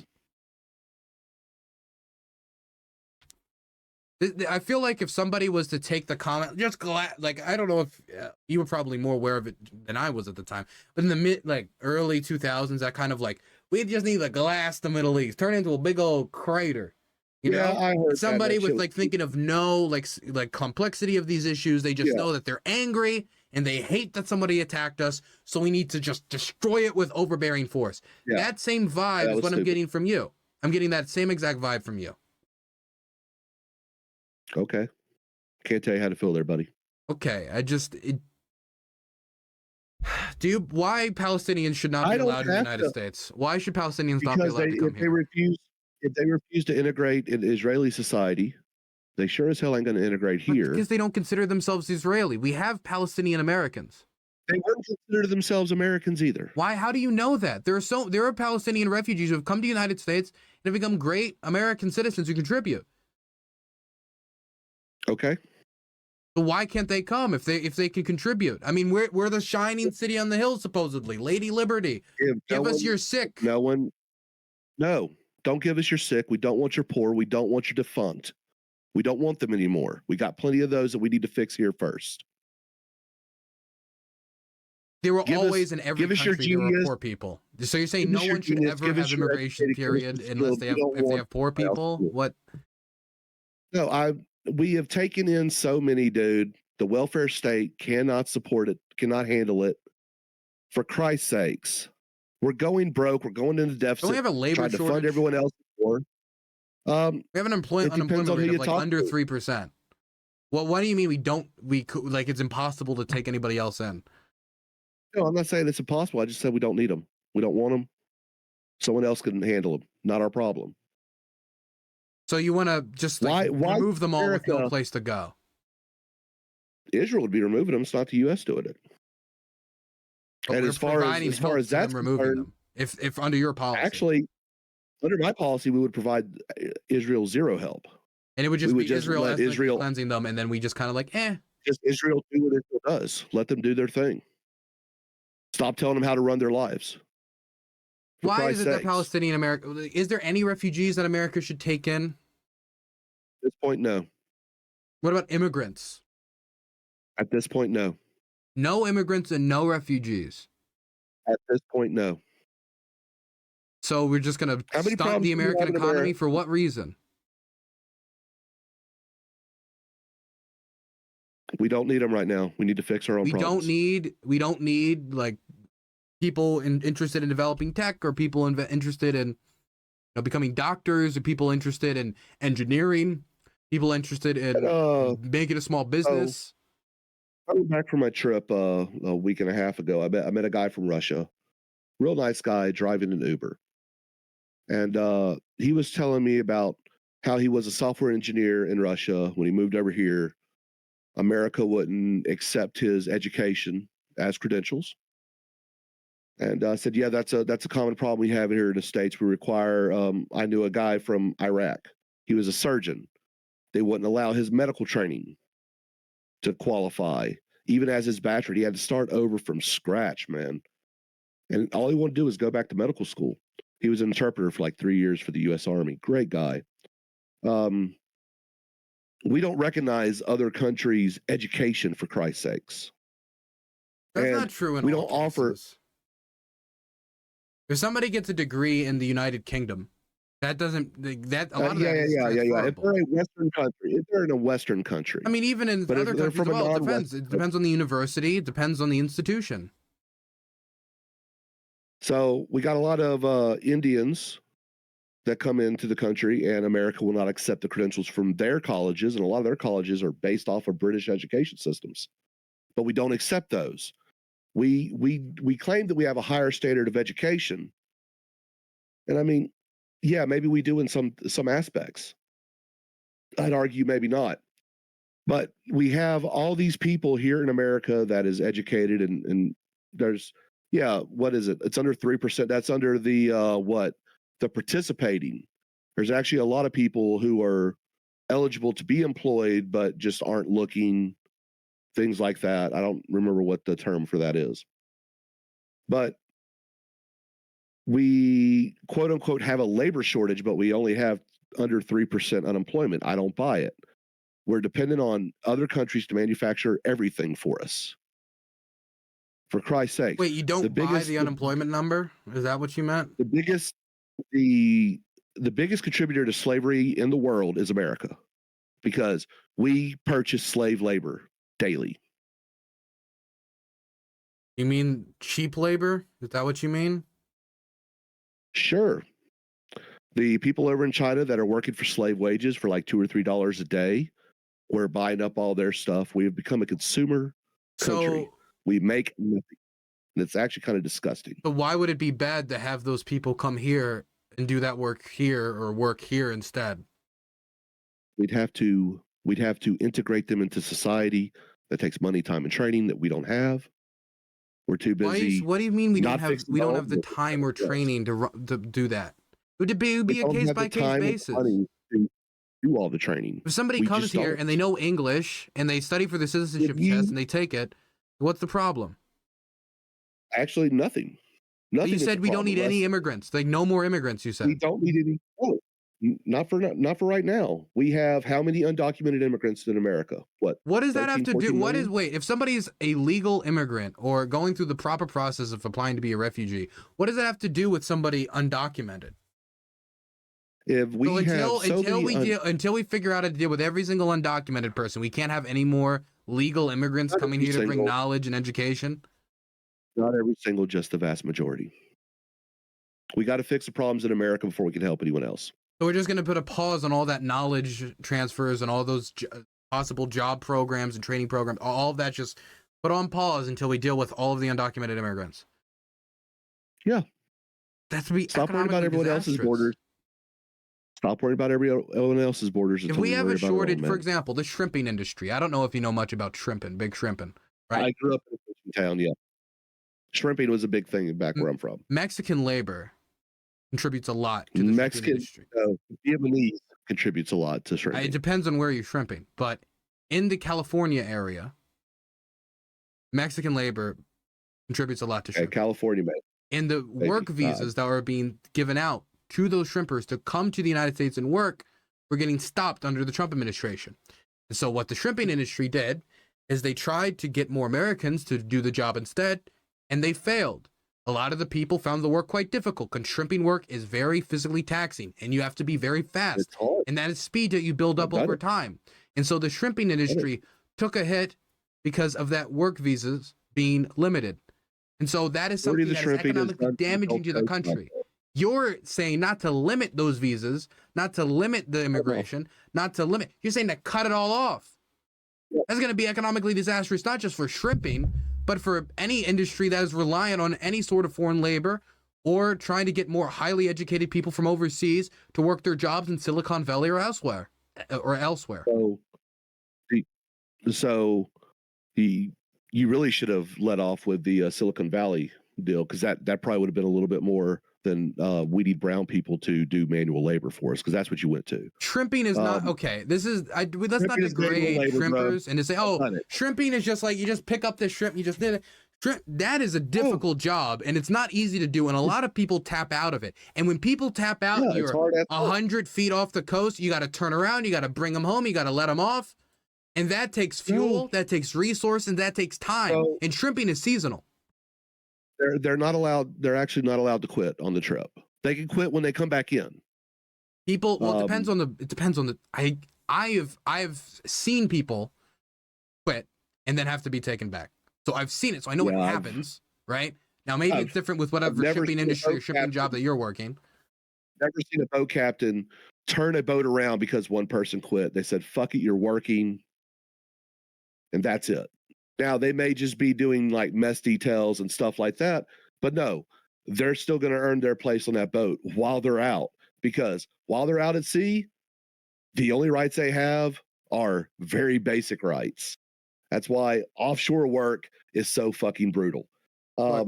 I feel like if somebody was to take the comment, I don't know if you were probably more aware of it than I was at the time, but in the early 2000s, that kind of we just need to glass the Middle East, turn it into a big old crater. You know, I heard somebody was thinking of no complexity of these issues. They just know that they're angry and they hate that somebody attacked us. So we need to just destroy it with overbearing force. Yeah. That same vibe is what I'm getting from you. I'm getting that same exact vibe from you. Okay. Can't tell you how to feel there, buddy. Okay. Why Palestinians should not be allowed in the United States? Why should Palestinians not be allowed to come here? If they refuse to integrate in Israeli society, they sure as hell ain't going to integrate here. Because they don't consider themselves Israeli. We have Palestinian Americans. They wouldn't consider themselves Americans either. Why? How do you know that? There are Palestinian refugees who have come to the United States and have become great American citizens who contribute. Okay. So why can't they come if they can contribute? I mean, we're the shining city on the hill, supposedly. Lady Liberty. Give us your sick. No. Don't give us your sick. We don't want your poor. We don't want your defunct. We don't want them anymore. We got plenty of those that we need to fix here first. There were always in every country there were poor people. So you're saying no one should ever have immigration period unless they have poor people? What? No, we have taken in so many, dude. The welfare state cannot support it, cannot handle it. For Christ's sakes. We're going broke. We're going into deficit. Don't we have a labor shortage? Trying to fund everyone else more. We have an unemployment rate of under 3%. Well, what do you mean it's impossible to take anybody else in? No, I'm not saying it's impossible. I just said we don't need them. We don't want them. Someone else can handle them. Not our problem. So you want to just remove them all with no place to go? Israel would be removing them. It's not the U.S. doing it. But and as far as that's removing them, if under your policy, actually, under my policy, we would provide Israel zero help, and it would just be Israel cleansing them, and then we just kind of like, just Israel do what Israel does. Let them do their thing. Stop telling them how to run their lives. Why is it that Palestinian America? Is there any refugees that America should take in? At this point, no. What about immigrants? At this point, no. No immigrants and no refugees. At this point, no. So we're just going to stop the American economy for what reason? We don't need them right now. We need to fix our own problems. We don't need like people interested in developing tech, or people interested in becoming doctors, or people interested in engineering, people interested in making a small business. I went back from my trip a week and a half ago. I met a guy from Russia, real nice guy, driving an Uber, and he was telling me about how he was a software engineer in Russia. When he moved over here, America wouldn't accept his education as credentials. And I said, yeah, that's a common problem we have here in the States. We require, I knew a guy from Iraq. He was a surgeon. They wouldn't allow his medical training to qualify. Even as his bachelor, he had to start over from scratch, man. And all he wanted to do was go back to medical school. He was an interpreter for like 3 years for the U.S. Army. Great guy. We don't recognize other countries' education, for Christ's sakes. That's not true. We don't offer. If somebody gets a degree in the United Kingdom, that doesn't that a lot of that is If they're a Western country, if they're in a Western country, I mean, even in other countries, well, it depends. It depends on the university. It depends on the institution. So we got a lot of Indians that come into the country, and America will not accept the credentials from their colleges, and a lot of their colleges are based off of British education systems, but we don't accept those. We claim that we have a higher standard of education, and I mean, yeah, maybe we do in some aspects. I'd argue maybe not, but we have all these people here in America that is educated, and there's what is it? It's under 3%. That's under the the participating. There's actually a lot of people who are eligible to be employed, but just aren't looking. Things like that. I don't remember what the term for that is. But we, quote unquote, have a labor shortage, but we only have under 3% unemployment. I don't buy it. We're dependent on other countries to manufacture everything for us. For Christ's sake. Wait, you don't buy the unemployment number? Is that what you meant? The biggest contributor to slavery in the world is America, because we purchase slave labor daily. You mean cheap labor? Is that what you mean? Sure. The people over in China that are working for slave wages for like $2 or $3 a day, we're buying up all their stuff. We have become a consumer country. We make nothing. And it's actually kind of disgusting. But why would it be bad to have those people come here and do that work here, or work here instead? We'd have to integrate them into society. That takes money, time, and training that we don't have. We're too busy. What do you mean we don't have the time or training to do that? It would be a case by case basis. To do all the training. If somebody comes here and they know English and they study for the citizenship test and they take it, what's the problem? Actually, nothing. Nothing. You said we don't need any immigrants. Like no more immigrants. You said we don't need any. Oh, not for right now. We have how many undocumented immigrants in America? What does that have to do? If somebody's a legal immigrant or going through the proper process of applying to be a refugee, what does that have to do with somebody undocumented? Until we figure out how to deal with every single undocumented person, we can't have any more legal immigrants coming here to bring knowledge and education. Not every single, just the vast majority. We got to fix the problems in America before we can help anyone else. So we're just going to put a pause on all that knowledge transfers and all those possible job programs and training programs. All of that just put on pause until we deal with all of the undocumented immigrants. Yeah. That's to be stop worrying about everyone else's borders. Stop worrying about everyone else's borders. If we have a shortage, for example, the shrimping industry. I don't know if you know much about shrimping, big shrimping, right? I grew up in a fishing town, yeah. Shrimping was a big thing back where I'm from. Mexican labor contributes a lot to the Mexican industry. Vietnamese contributes a lot to shrimping. It depends on where you're shrimping, but in the California area, Mexican labor contributes a lot to shrimping. California, man. And the work visas that are being given out to those shrimpers to come to the United States and work were getting stopped under the Trump administration. And so what the shrimping industry did is they tried to get more Americans to do the job instead, and they failed. A lot of the people found the work quite difficult because shrimping work is very physically taxing and you have to be very fast. And that is speed that you build up over time. And so the shrimping industry took a hit because of that work visas being limited. And so that is something that is economically damaging to the country. You're saying not to limit those visas, not to limit the immigration, not to limit. You're saying to cut it all off. That's going to be economically disastrous, not just for shrimping, but for any industry that is reliant on any sort of foreign labor or trying to get more highly educated people from overseas to work their jobs in Silicon Valley or elsewhere. So you really should have let off with the Silicon Valley deal, because that probably would have been a little bit more than we need brown people to do manual labor for us, because that's what you went to. Shrimping is not okay. Let's not degrade shrimpers and to say, oh, shrimping is just like you just pick up this shrimp, you just did it. Shrimp, that is a difficult job, and it's not easy to do, and a lot of people tap out of it. And when people tap out, you're 100 feet off the coast, you got to turn around, you got to bring them home, you got to let them off, and that takes fuel, that takes resources, and that takes time. And shrimping is seasonal. They're not allowed. They're actually not allowed to quit on the trip. They can quit when they come back in. People. Well, it depends on the. I've seen people quit and then have to be taken back. So I've seen it. So I know what happens. Right now, maybe it's different with whatever shipping industry or shipping job that you're working. Never seen a boat captain turn a boat around because one person quit. They said, "Fuck it, you're working," and that's it. Now, they may just be doing like mess details and stuff like that, but no, they're still going to earn their place on that boat while they're out, because while they're out at sea, the only rights they have are very basic rights. That's why offshore work is so fucking brutal. But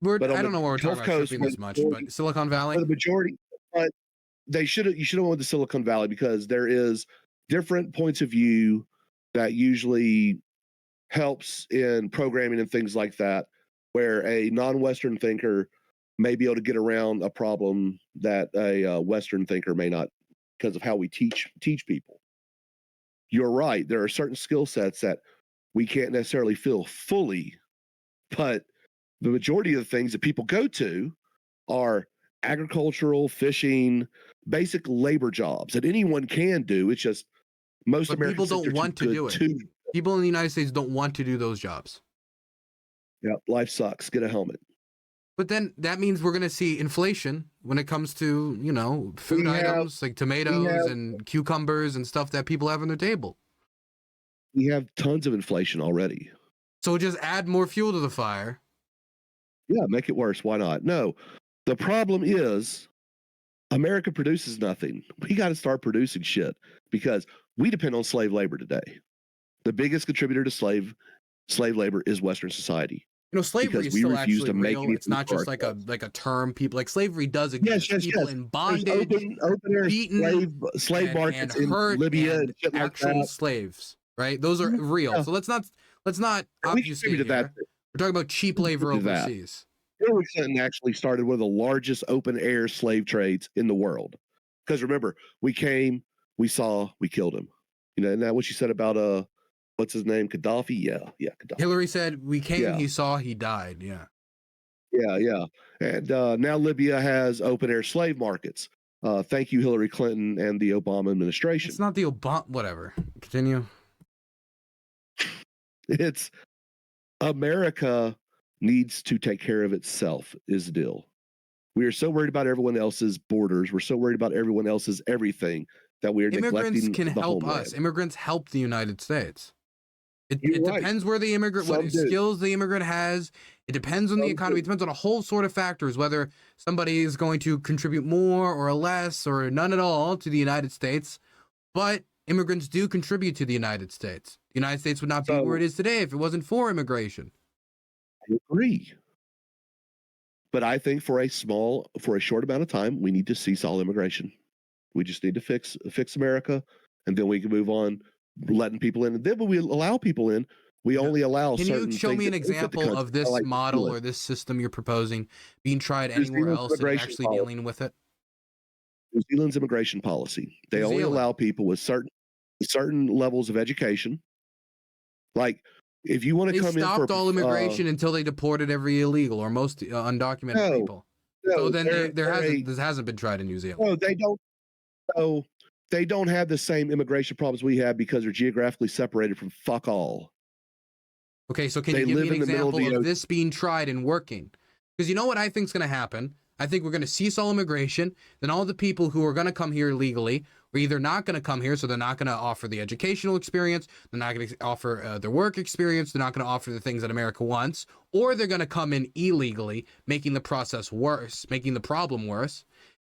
I don't know why we're talking about shipping this much, but Silicon Valley? For the majority, but you should have went to Silicon Valley, because there is different points of view that usually helps in programming and things like that, where a non-Western thinker may be able to get around a problem that a Western thinker may not, because of how we teach people. You're right. There are certain skill sets that we can't necessarily fill fully, but the majority of the things that people go to are agricultural, fishing, basic labor jobs that anyone can do. It's just most Americans people don't want to do it. People in the United States don't want to do those jobs. Yeah, life sucks. Get a helmet. But then that means we're going to see inflation when it comes to, food items like tomatoes and cucumbers and stuff that people have on their table. We have tons of inflation already. So just add more fuel to the fire. Yeah, make it worse. Why not? No, the problem is America produces nothing. We got to start producing shit, because we depend on slave labor today. The biggest contributor to slave labor is Western society. Slavery is still actually real. It's not just like a term. People like slavery does exist. People in bondage, open beaten, slave markets in Libya, and shit like actual that. Slaves, right? Those are real. So let's not obfuscate here. We're talking about cheap labor overseas. Hillary Clinton actually started one of the largest open air slave trades in the world. Because remember, we came, we saw, we killed him. Isn't that what she said about what's his name? Gaddafi? Yeah, Gaddafi. Hillary said, we came, he saw, he died. Yeah. And now Libya has open air slave markets. Thank you, Hillary Clinton and the Obama administration. It's not the Obama, whatever. Continue. It's America needs to take care of itself is the deal. We are so worried about everyone else's borders. We're so worried about everyone else's everything that we are neglecting the homeland. Immigrants can help us. Immigrants help the United States. It depends where the immigrant, what skills the immigrant has. It depends on the economy. It depends on a whole sort of factors, whether somebody is going to contribute more or less or none at all to the United States. But immigrants do contribute to the United States. The United States would not be where it is today if it wasn't for immigration. I agree. But I think for a short amount of time, we need to cease all immigration. We just need to fix America, and then we can move on letting people in. And then when we allow people in, we only allow certain things. Can you show me an example of this model or this system you're proposing being tried anywhere else and actually dealing with it? New Zealand's immigration policy. They only allow people with certain levels of education. Like, if you want to come in for... They stopped all immigration until they deported every illegal or most undocumented people. So then this hasn't been tried in New Zealand. No, they don't. So they don't have the same immigration problems we have because they're geographically separated from fuck all. Okay, so can you give me an example of this being tried and working? Because you know what I think is going to happen? I think we're going to cease all immigration. Then all the people who are going to come here illegally are either not going to come here, so they're not going to offer the educational experience. They're not going to offer their work experience. They're not going to offer the things that America wants. Or they're going to come in illegally, making the process worse, making the problem worse.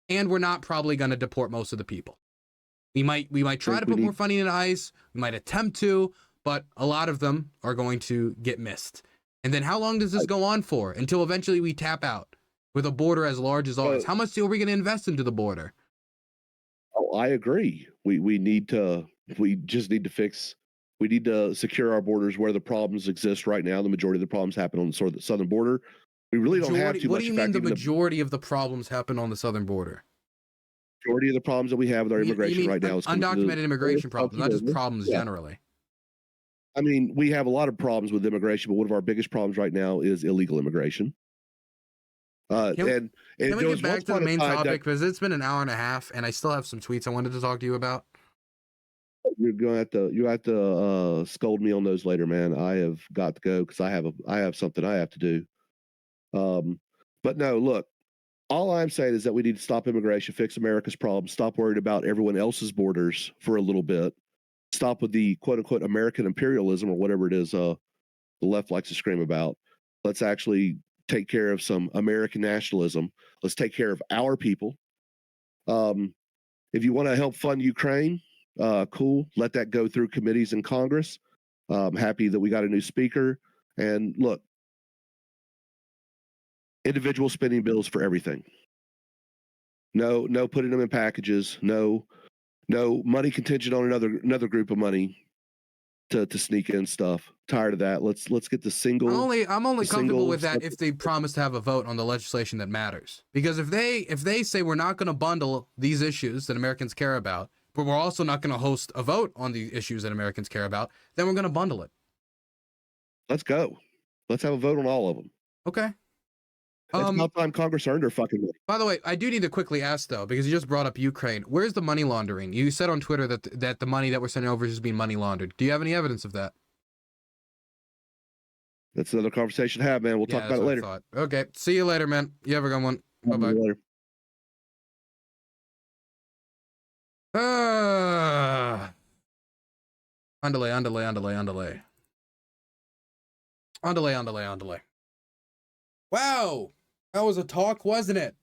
And we're not probably going to deport most of the people. We might try to put more funding in ICE. We might attempt to, but a lot of them are going to get missed. And then how long does this go on for? Until eventually we tap out with a border as large as ours. How much are we going to invest into the border? Oh, I agree. We need to secure our borders where the problems exist right now. The majority of the problems happen on the southern border. We really don't have too much. What do you mean the majority of the problems happen on the southern border? Majority of the problems that we have with our immigration right now is undocumented immigration problems, not just problems generally. I mean, we have a lot of problems with immigration, but one of our biggest problems right now is illegal immigration. Can we get back to the main topic, because it's been an hour and a half and I still have some tweets I wanted to talk to you about? You have to scold me on those later, man. I have got to go because I have something I have to do. But no, look, all I'm saying is that we need to stop immigration, fix America's problems, stop worrying about everyone else's borders for a little bit, stop with the quote unquote American imperialism or whatever it is the left likes to scream about. Let's actually take care of some American nationalism. Let's take care of our people. If you want to help fund Ukraine, cool. Let that go through committees in Congress. I'm happy that we got a new speaker. And look, individual spending bills for everything. No putting them in packages. No money contingent on another group of money to sneak in stuff. Tired of that. Let's get the single. I'm only comfortable with that if they promise to have a vote on the legislation that matters. Because if they say we're not going to bundle these issues that Americans care about, but we're also not going to host a vote on the issues that Americans care about, then we're going to bundle it. Let's go. Let's have a vote on all of them. Okay. It's about time Congress earned their fucking money. By the way, I do need to quickly ask, though, because you just brought up Ukraine. Where's the money laundering? You said on Twitter that the money that we're sending over is being money laundered. Do you have any evidence of that? That's another conversation to have, man. We'll talk about it later. Okay. See you later, man. You have a good one. Bye-bye. Andale. Wow. That was a talk, wasn't it?